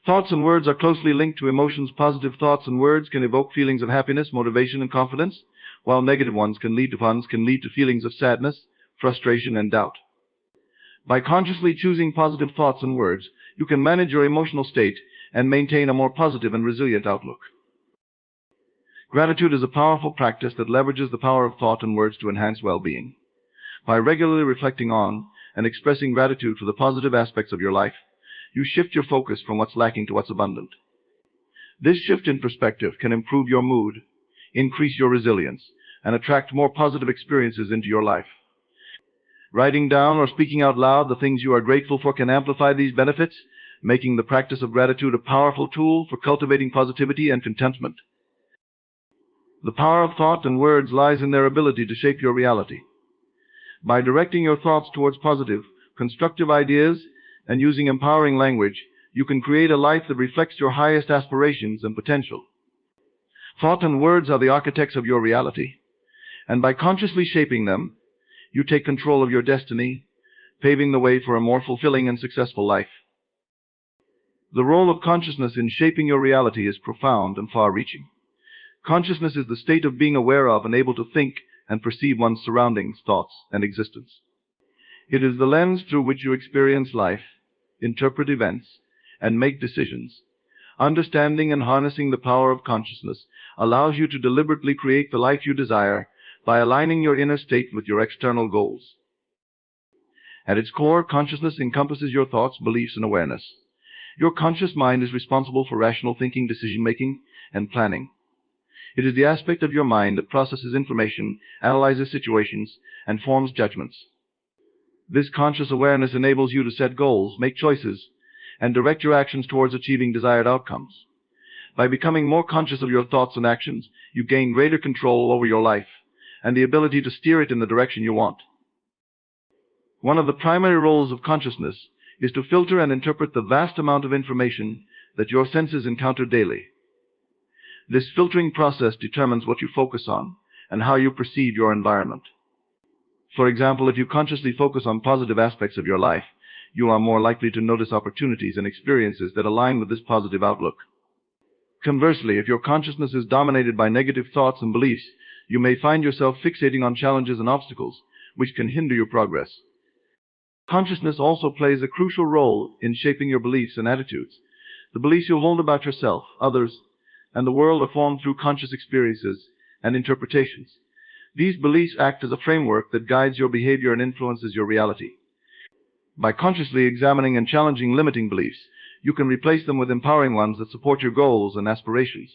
A: Thoughts and words are closely linked to emotions. Positive thoughts and words can evoke feelings of happiness, motivation, and confidence, while negative ones can lead to feelings of sadness, frustration, and doubt. By consciously choosing positive thoughts and words, you can manage your emotional state and maintain a more positive and resilient outlook. Gratitude is a powerful practice that leverages the power of thought and words to enhance well-being. By regularly reflecting on and expressing gratitude for the positive aspects of your life, you shift your focus from what's lacking to what's abundant. This shift in perspective can improve your mood, increase your resilience, and attract more positive experiences into your life. Writing down or speaking out loud the things you are grateful for can amplify these benefits, making the practice of gratitude a powerful tool for cultivating positivity and contentment. The power of thought and words lies in their ability to shape your reality. By directing your thoughts towards positive, constructive ideas and using empowering language, you can create a life that reflects your highest aspirations and potential. Thought and words are the architects of your reality, and by consciously shaping them, you take control of your destiny, paving the way for a more fulfilling and successful life. The role of consciousness in shaping your reality is profound and far-reaching. Consciousness is the state of being aware of and able to think and perceive one's surroundings, thoughts, and existence. It is the lens through which you experience life, interpret events, and make decisions. Understanding and harnessing the power of consciousness allows you to deliberately create the life you desire by aligning your inner state with your external goals. At its core, consciousness encompasses your thoughts, beliefs, and awareness. Your conscious mind is responsible for rational thinking, decision-making, and planning. It is the aspect of your mind that processes information, analyzes situations, and forms judgments. This conscious awareness enables you to set goals, make choices, and direct your actions towards achieving desired outcomes. By becoming more conscious of your thoughts and actions, you gain greater control over your life and the ability to steer it in the direction you want. One of the primary roles of consciousness is to filter and interpret the vast amount of information that your senses encounter daily. This filtering process determines what you focus on and how you perceive your environment. For example, if you consciously focus on positive aspects of your life, you are more likely to notice opportunities and experiences that align with this positive outlook. Conversely, if your consciousness is dominated by negative thoughts and beliefs, you may find yourself fixating on challenges and obstacles, which can hinder your progress. Consciousness also plays a crucial role in shaping your beliefs and attitudes. The beliefs you hold about yourself, others, and the world are formed through conscious experiences and interpretations. These beliefs act as a framework that guides your behavior and influences your reality. By consciously examining and challenging limiting beliefs, you can replace them with empowering ones that support your goals and aspirations.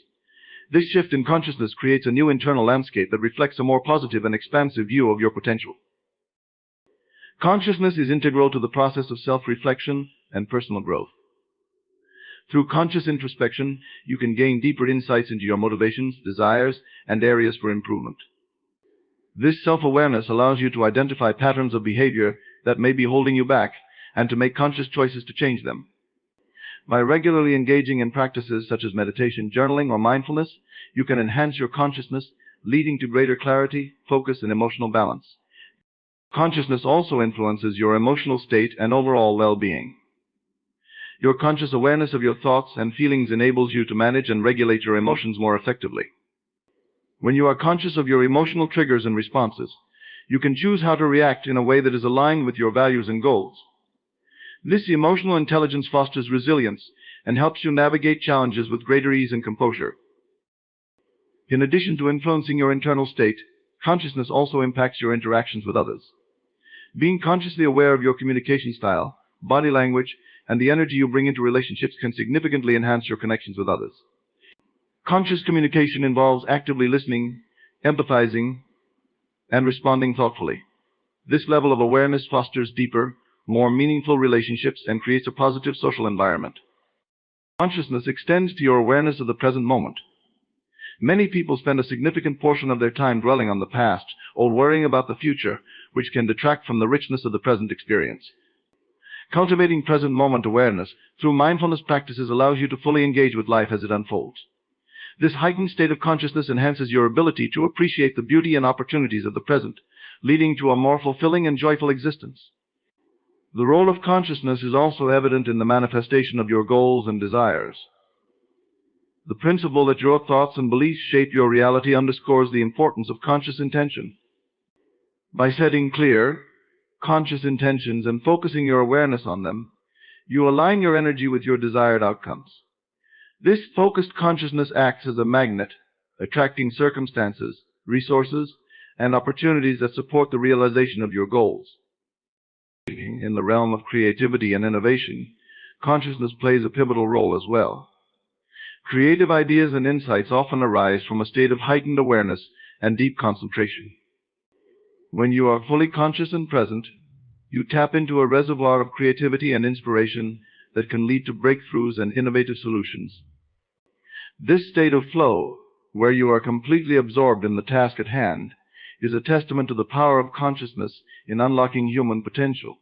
A: This shift in consciousness creates a new internal landscape that reflects a more positive and expansive view of your potential. Consciousness is integral to the process of self-reflection and personal growth. Through conscious introspection, you can gain deeper insights into your motivations, desires, and areas for improvement. This self-awareness allows you to identify patterns of behavior that may be holding you back and to make conscious choices to change them. By regularly engaging in practices such as meditation, journaling, or mindfulness, you can enhance your consciousness, leading to greater clarity, focus, and emotional balance. Consciousness also influences your emotional state and overall well-being. Your conscious awareness of your thoughts and feelings enables you to manage and regulate your emotions more effectively. When you are conscious of your emotional triggers and responses, you can choose how to react in a way that is aligned with your values and goals. This emotional intelligence fosters resilience and helps you navigate challenges with greater ease and composure. In addition to influencing your internal state, consciousness also impacts your interactions with others. Being consciously aware of your communication style, body language, and the energy you bring into relationships can significantly enhance your connections with others. Conscious communication involves actively listening, empathizing, and responding thoughtfully. This level of awareness fosters deeper, more meaningful relationships and creates a positive social environment. Consciousness extends to your awareness of the present moment. Many people spend a significant portion of their time dwelling on the past or worrying about the future, which can detract from the richness of the present experience. Cultivating present moment awareness through mindfulness practices allows you to fully engage with life as it unfolds. This heightened state of consciousness enhances your ability to appreciate the beauty and opportunities of the present, leading to a more fulfilling and joyful existence. The role of consciousness is also evident in the manifestation of your goals and desires. The principle that your thoughts and beliefs shape your reality underscores the importance of conscious intention. By setting clear, conscious intentions and focusing your awareness on them, you align your energy with your desired outcomes. This focused consciousness acts as a magnet, attracting circumstances, resources, and opportunities that support the realization of your goals. In the realm of creativity and innovation, consciousness plays a pivotal role as well. Creative ideas and insights often arise from a state of heightened awareness and deep concentration. When you are fully conscious and present, you tap into a reservoir of creativity and inspiration that can lead to breakthroughs and innovative solutions. This state of flow, where you are completely absorbed in the task at hand, is a testament to the power of consciousness in unlocking human potential.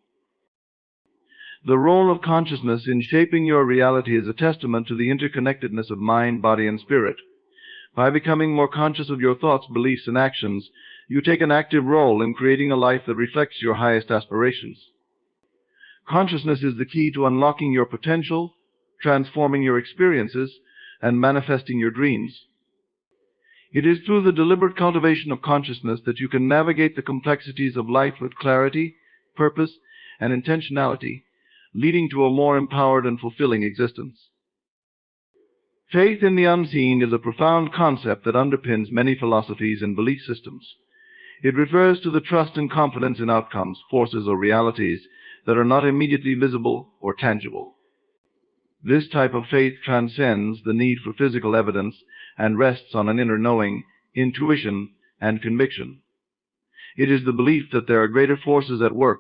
A: The role of consciousness in shaping your reality is a testament to the interconnectedness of mind, body, and spirit. By becoming more conscious of your thoughts, beliefs, and actions, you take an active role in creating a life that reflects your highest aspirations. Consciousness is the key to unlocking your potential, transforming your experiences, and manifesting your dreams. It is through the deliberate cultivation of consciousness that you can navigate the complexities of life with clarity, purpose, and intentionality, leading to a more empowered and fulfilling existence. Faith in the unseen is a profound concept that underpins many philosophies and belief systems. It refers to the trust and confidence in outcomes, forces, or realities that are not immediately visible or tangible. This type of faith transcends the need for physical evidence and rests on an inner knowing, intuition, and conviction. It is the belief that there are greater forces at work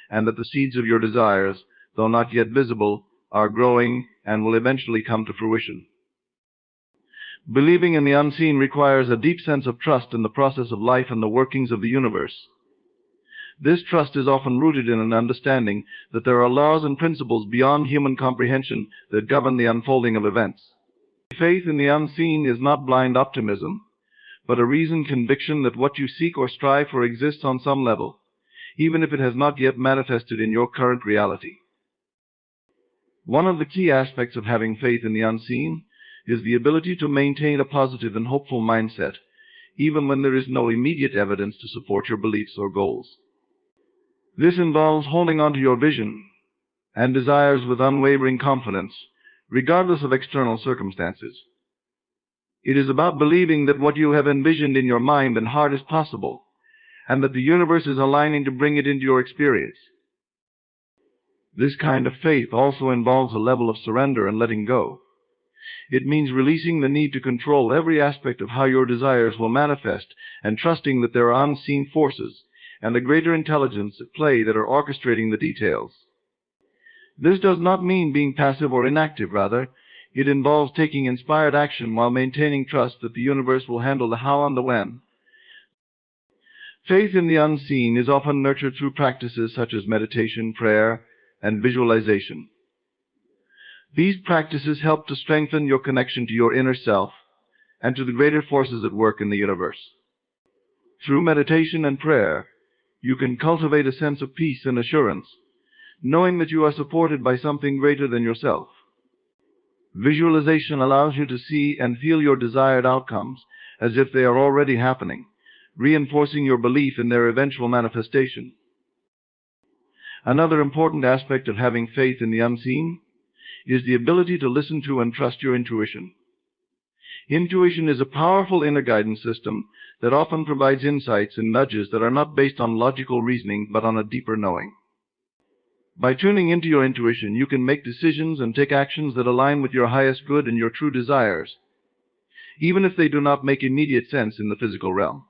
A: and that the seeds of your desires, though not yet visible, are growing and will eventually come to fruition. Believing in the unseen requires a deep sense of trust in the process of life and the workings of the universe. This trust is often rooted in an understanding that there are laws and principles beyond human comprehension that govern the unfolding of events. Faith in the unseen is not blind optimism, but a reasoned conviction that what you seek or strive for exists on some level, even if it has not yet manifested in your current reality. One of the key aspects of having faith in the unseen is the ability to maintain a positive and hopeful mindset, even when there is no immediate evidence to support your beliefs or goals. This involves holding on to your vision and desires with unwavering confidence, regardless of external circumstances. It is about believing that what you have envisioned in your mind and heart is possible, and that the universe is aligning to bring it into your experience. This kind of faith also involves a level of surrender and letting go. It means releasing the need to control every aspect of how your desires will manifest and trusting that there are unseen forces and a greater intelligence at play that are orchestrating the details. This does not mean being passive or inactive, rather, it involves taking inspired action while maintaining trust that the universe will handle the how and the when. Faith in the unseen is often nurtured through practices such as meditation, prayer, and visualization. These practices help to strengthen your connection to your inner self and to the greater forces at work in the universe. Through meditation and prayer, you can cultivate a sense of peace and assurance, knowing that you are supported by something greater than yourself. Visualization allows you to see and feel your desired outcomes as if they are already happening, reinforcing your belief in their eventual manifestation. Another important aspect of having faith in the unseen is the ability to listen to and trust your intuition. Intuition is a powerful inner guidance system that often provides insights and nudges that are not based on logical reasoning but on a deeper knowing. By tuning into your intuition, you can make decisions and take actions that align with your highest good and your true desires, even if they do not make immediate sense in the physical realm.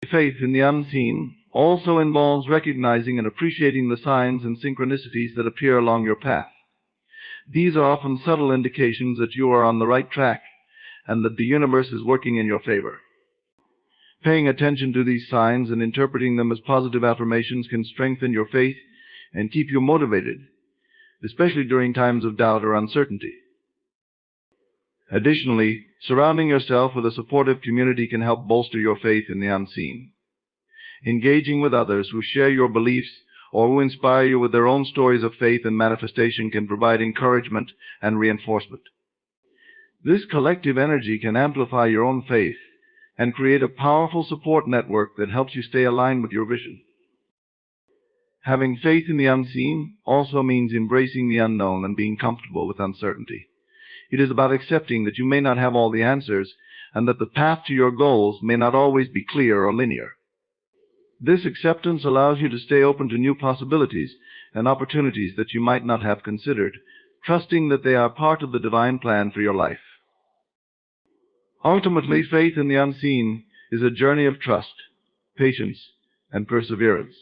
A: Faith in the unseen also involves recognizing and appreciating the signs and synchronicities that appear along your path. These are often subtle indications that you are on the right track and that the universe is working in your favor. Paying attention to these signs and interpreting them as positive affirmations can strengthen your faith and keep you motivated, especially during times of doubt or uncertainty. Additionally, surrounding yourself with a supportive community can help bolster your faith in the unseen. Engaging with others who share your beliefs or who inspire you with their own stories of faith and manifestation can provide encouragement and reinforcement. This collective energy can amplify your own faith and create a powerful support network that helps you stay aligned with your vision. Having faith in the unseen also means embracing the unknown and being comfortable with uncertainty. It is about accepting that you may not have all the answers and that the path to your goals may not always be clear or linear. This acceptance allows you to stay open to new possibilities and opportunities that you might not have considered, trusting that they are part of the divine plan for your life. Ultimately, faith in the unseen is a journey of trust, patience, and perseverance.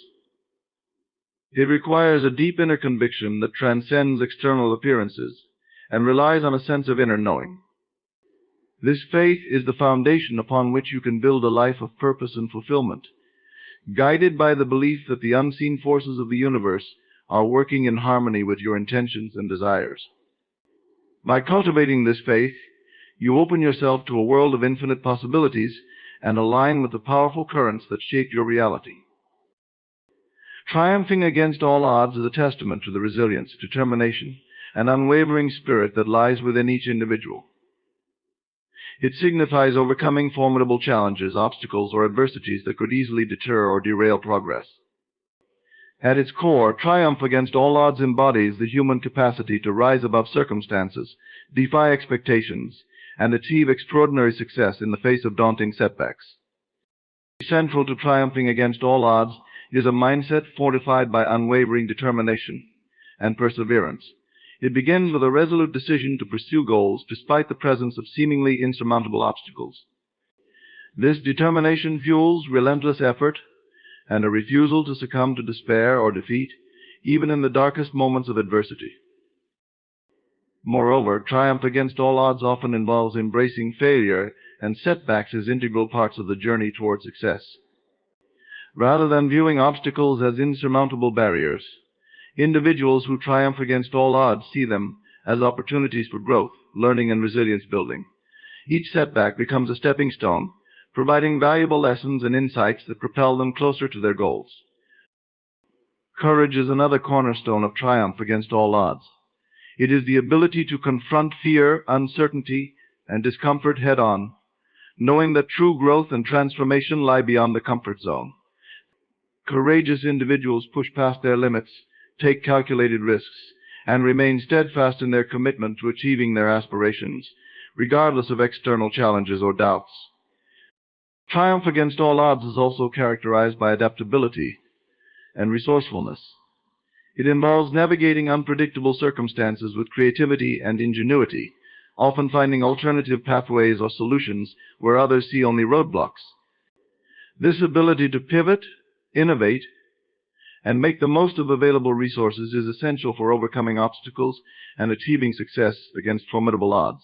A: It requires a deep inner conviction that transcends external appearances and relies on a sense of inner knowing. This faith is the foundation upon which you can build a life of purpose and fulfillment, guided by the belief that the unseen forces of the universe are working in harmony with your intentions and desires. By cultivating this faith, you open yourself to a world of infinite possibilities and align with the powerful currents that shape your reality. Triumphing against all odds is a testament to the resilience, determination, and unwavering spirit that lies within each individual. It signifies overcoming formidable challenges, obstacles, or adversities that could easily deter or derail progress. At its core, triumph against all odds embodies the human capacity to rise above circumstances, defy expectations, and achieve extraordinary success in the face of daunting setbacks. Central to triumphing against all odds is a mindset fortified by unwavering determination and perseverance. It begins with a resolute decision to pursue goals despite the presence of seemingly insurmountable obstacles. This determination fuels relentless effort and a refusal to succumb to despair or defeat, even in the darkest moments of adversity. Moreover, triumph against all odds often involves embracing failure and setbacks as integral parts of the journey toward success. Rather than viewing obstacles as insurmountable barriers, individuals who triumph against all odds see them as opportunities for growth, learning, and resilience building. Each setback becomes a stepping stone, providing valuable lessons and insights that propel them closer to their goals. Courage is another cornerstone of triumph against all odds. It is the ability to confront fear, uncertainty, and discomfort head-on, knowing that true growth and transformation lie beyond the comfort zone. Courageous individuals push past their limits, take calculated risks, and remain steadfast in their commitment to achieving their aspirations, regardless of external challenges or doubts. Triumph against all odds is also characterized by adaptability and resourcefulness. It involves navigating unpredictable circumstances with creativity and ingenuity, often finding alternative pathways or solutions where others see only roadblocks. This ability to pivot, innovate, and make the most of available resources is essential for overcoming obstacles and achieving success against formidable odds.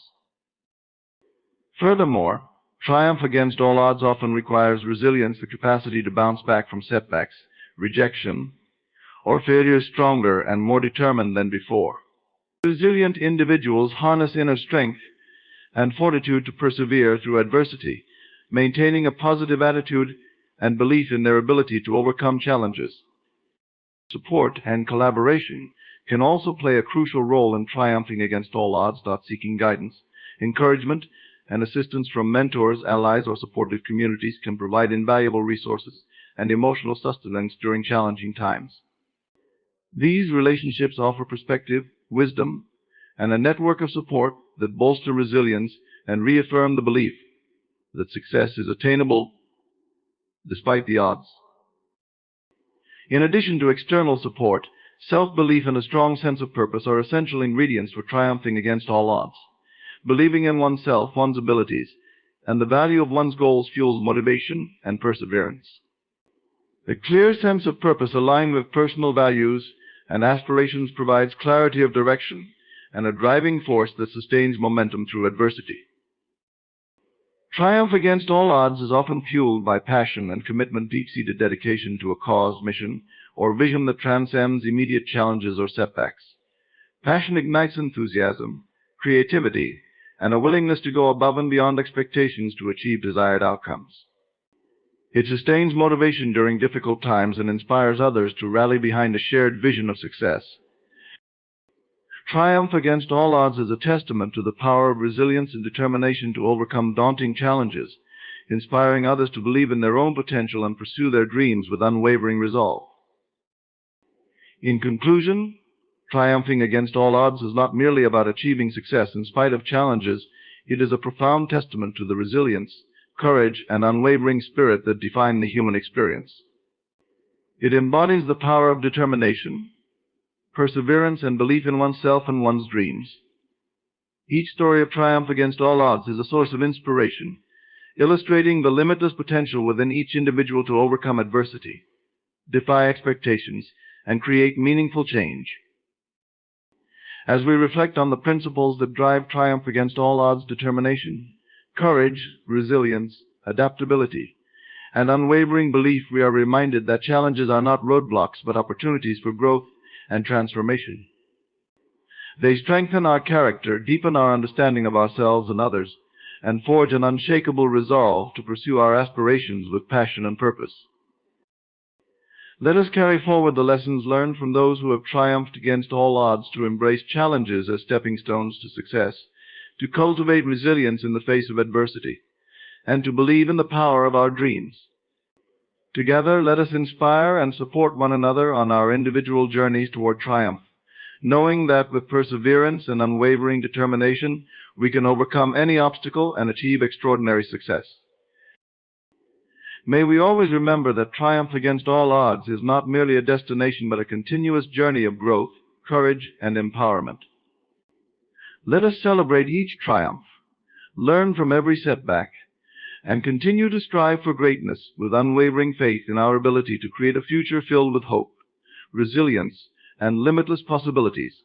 A: Furthermore, triumph against all odds often requires resilience, the capacity to bounce back from setbacks, rejection, or failure stronger and more determined than before. Resilient individuals harness inner strength and fortitude to persevere through adversity, maintaining a positive attitude and belief in their ability to overcome challenges. Support and collaboration can also play a crucial role in triumphing against all odds. Seeking guidance, encouragement, and assistance from mentors, allies, or supportive communities can provide invaluable resources and emotional sustenance during challenging times. These relationships offer perspective, wisdom, and a network of support that bolster resilience and reaffirm the belief that success is attainable despite the odds. In addition to external support, Self-belief and a strong sense of purpose are essential ingredients for triumphing against all odds. Believing in oneself, one's abilities, and the value of one's goals fuels motivation and perseverance. A clear sense of purpose aligned with personal values and aspirations provides clarity of direction and a driving force that sustains momentum through adversity. Triumph against all odds is often fueled by passion and commitment, deep-seated dedication to a cause, mission, or vision that transcends immediate challenges or setbacks. Passion ignites enthusiasm, creativity, and a willingness to go above and beyond expectations to achieve desired outcomes. It sustains motivation during difficult times and inspires others to rally behind a shared vision of success. Triumph against all odds is a testament to the power of resilience and determination to overcome daunting challenges, inspiring others to believe in their own potential and pursue their dreams with unwavering resolve. In conclusion, triumphing against all odds is not merely about achieving success in spite of challenges. It is a profound testament to the resilience, courage, and unwavering spirit that define the human experience. It embodies the power of determination, perseverance, and belief in oneself and one's dreams. Each story of triumph against all odds is a source of inspiration, illustrating the limitless potential within each individual to overcome adversity, defy expectations, and create meaningful change. As we reflect on the principles that drive triumph against all odds: determination, courage, resilience, adaptability, and unwavering belief, we are reminded that challenges are not roadblocks but opportunities for growth and transformation. They strengthen our character, deepen our understanding of ourselves and others, and forge an unshakable resolve to pursue our aspirations with passion and purpose. Let us carry forward the lessons learned from those who have triumphed against all odds, to embrace challenges as stepping stones to success, to cultivate resilience in the face of adversity, and to believe in the power of our dreams. Together, let us inspire and support one another on our individual journeys toward triumph, knowing that with perseverance and unwavering determination, we can overcome any obstacle and achieve extraordinary success. May we always remember that triumph against all odds is not merely a destination but a continuous journey of growth, courage, and empowerment. Let us celebrate each triumph, learn from every setback, and continue to strive for greatness with unwavering faith in our ability to create a future filled with hope, resilience, and limitless possibilities.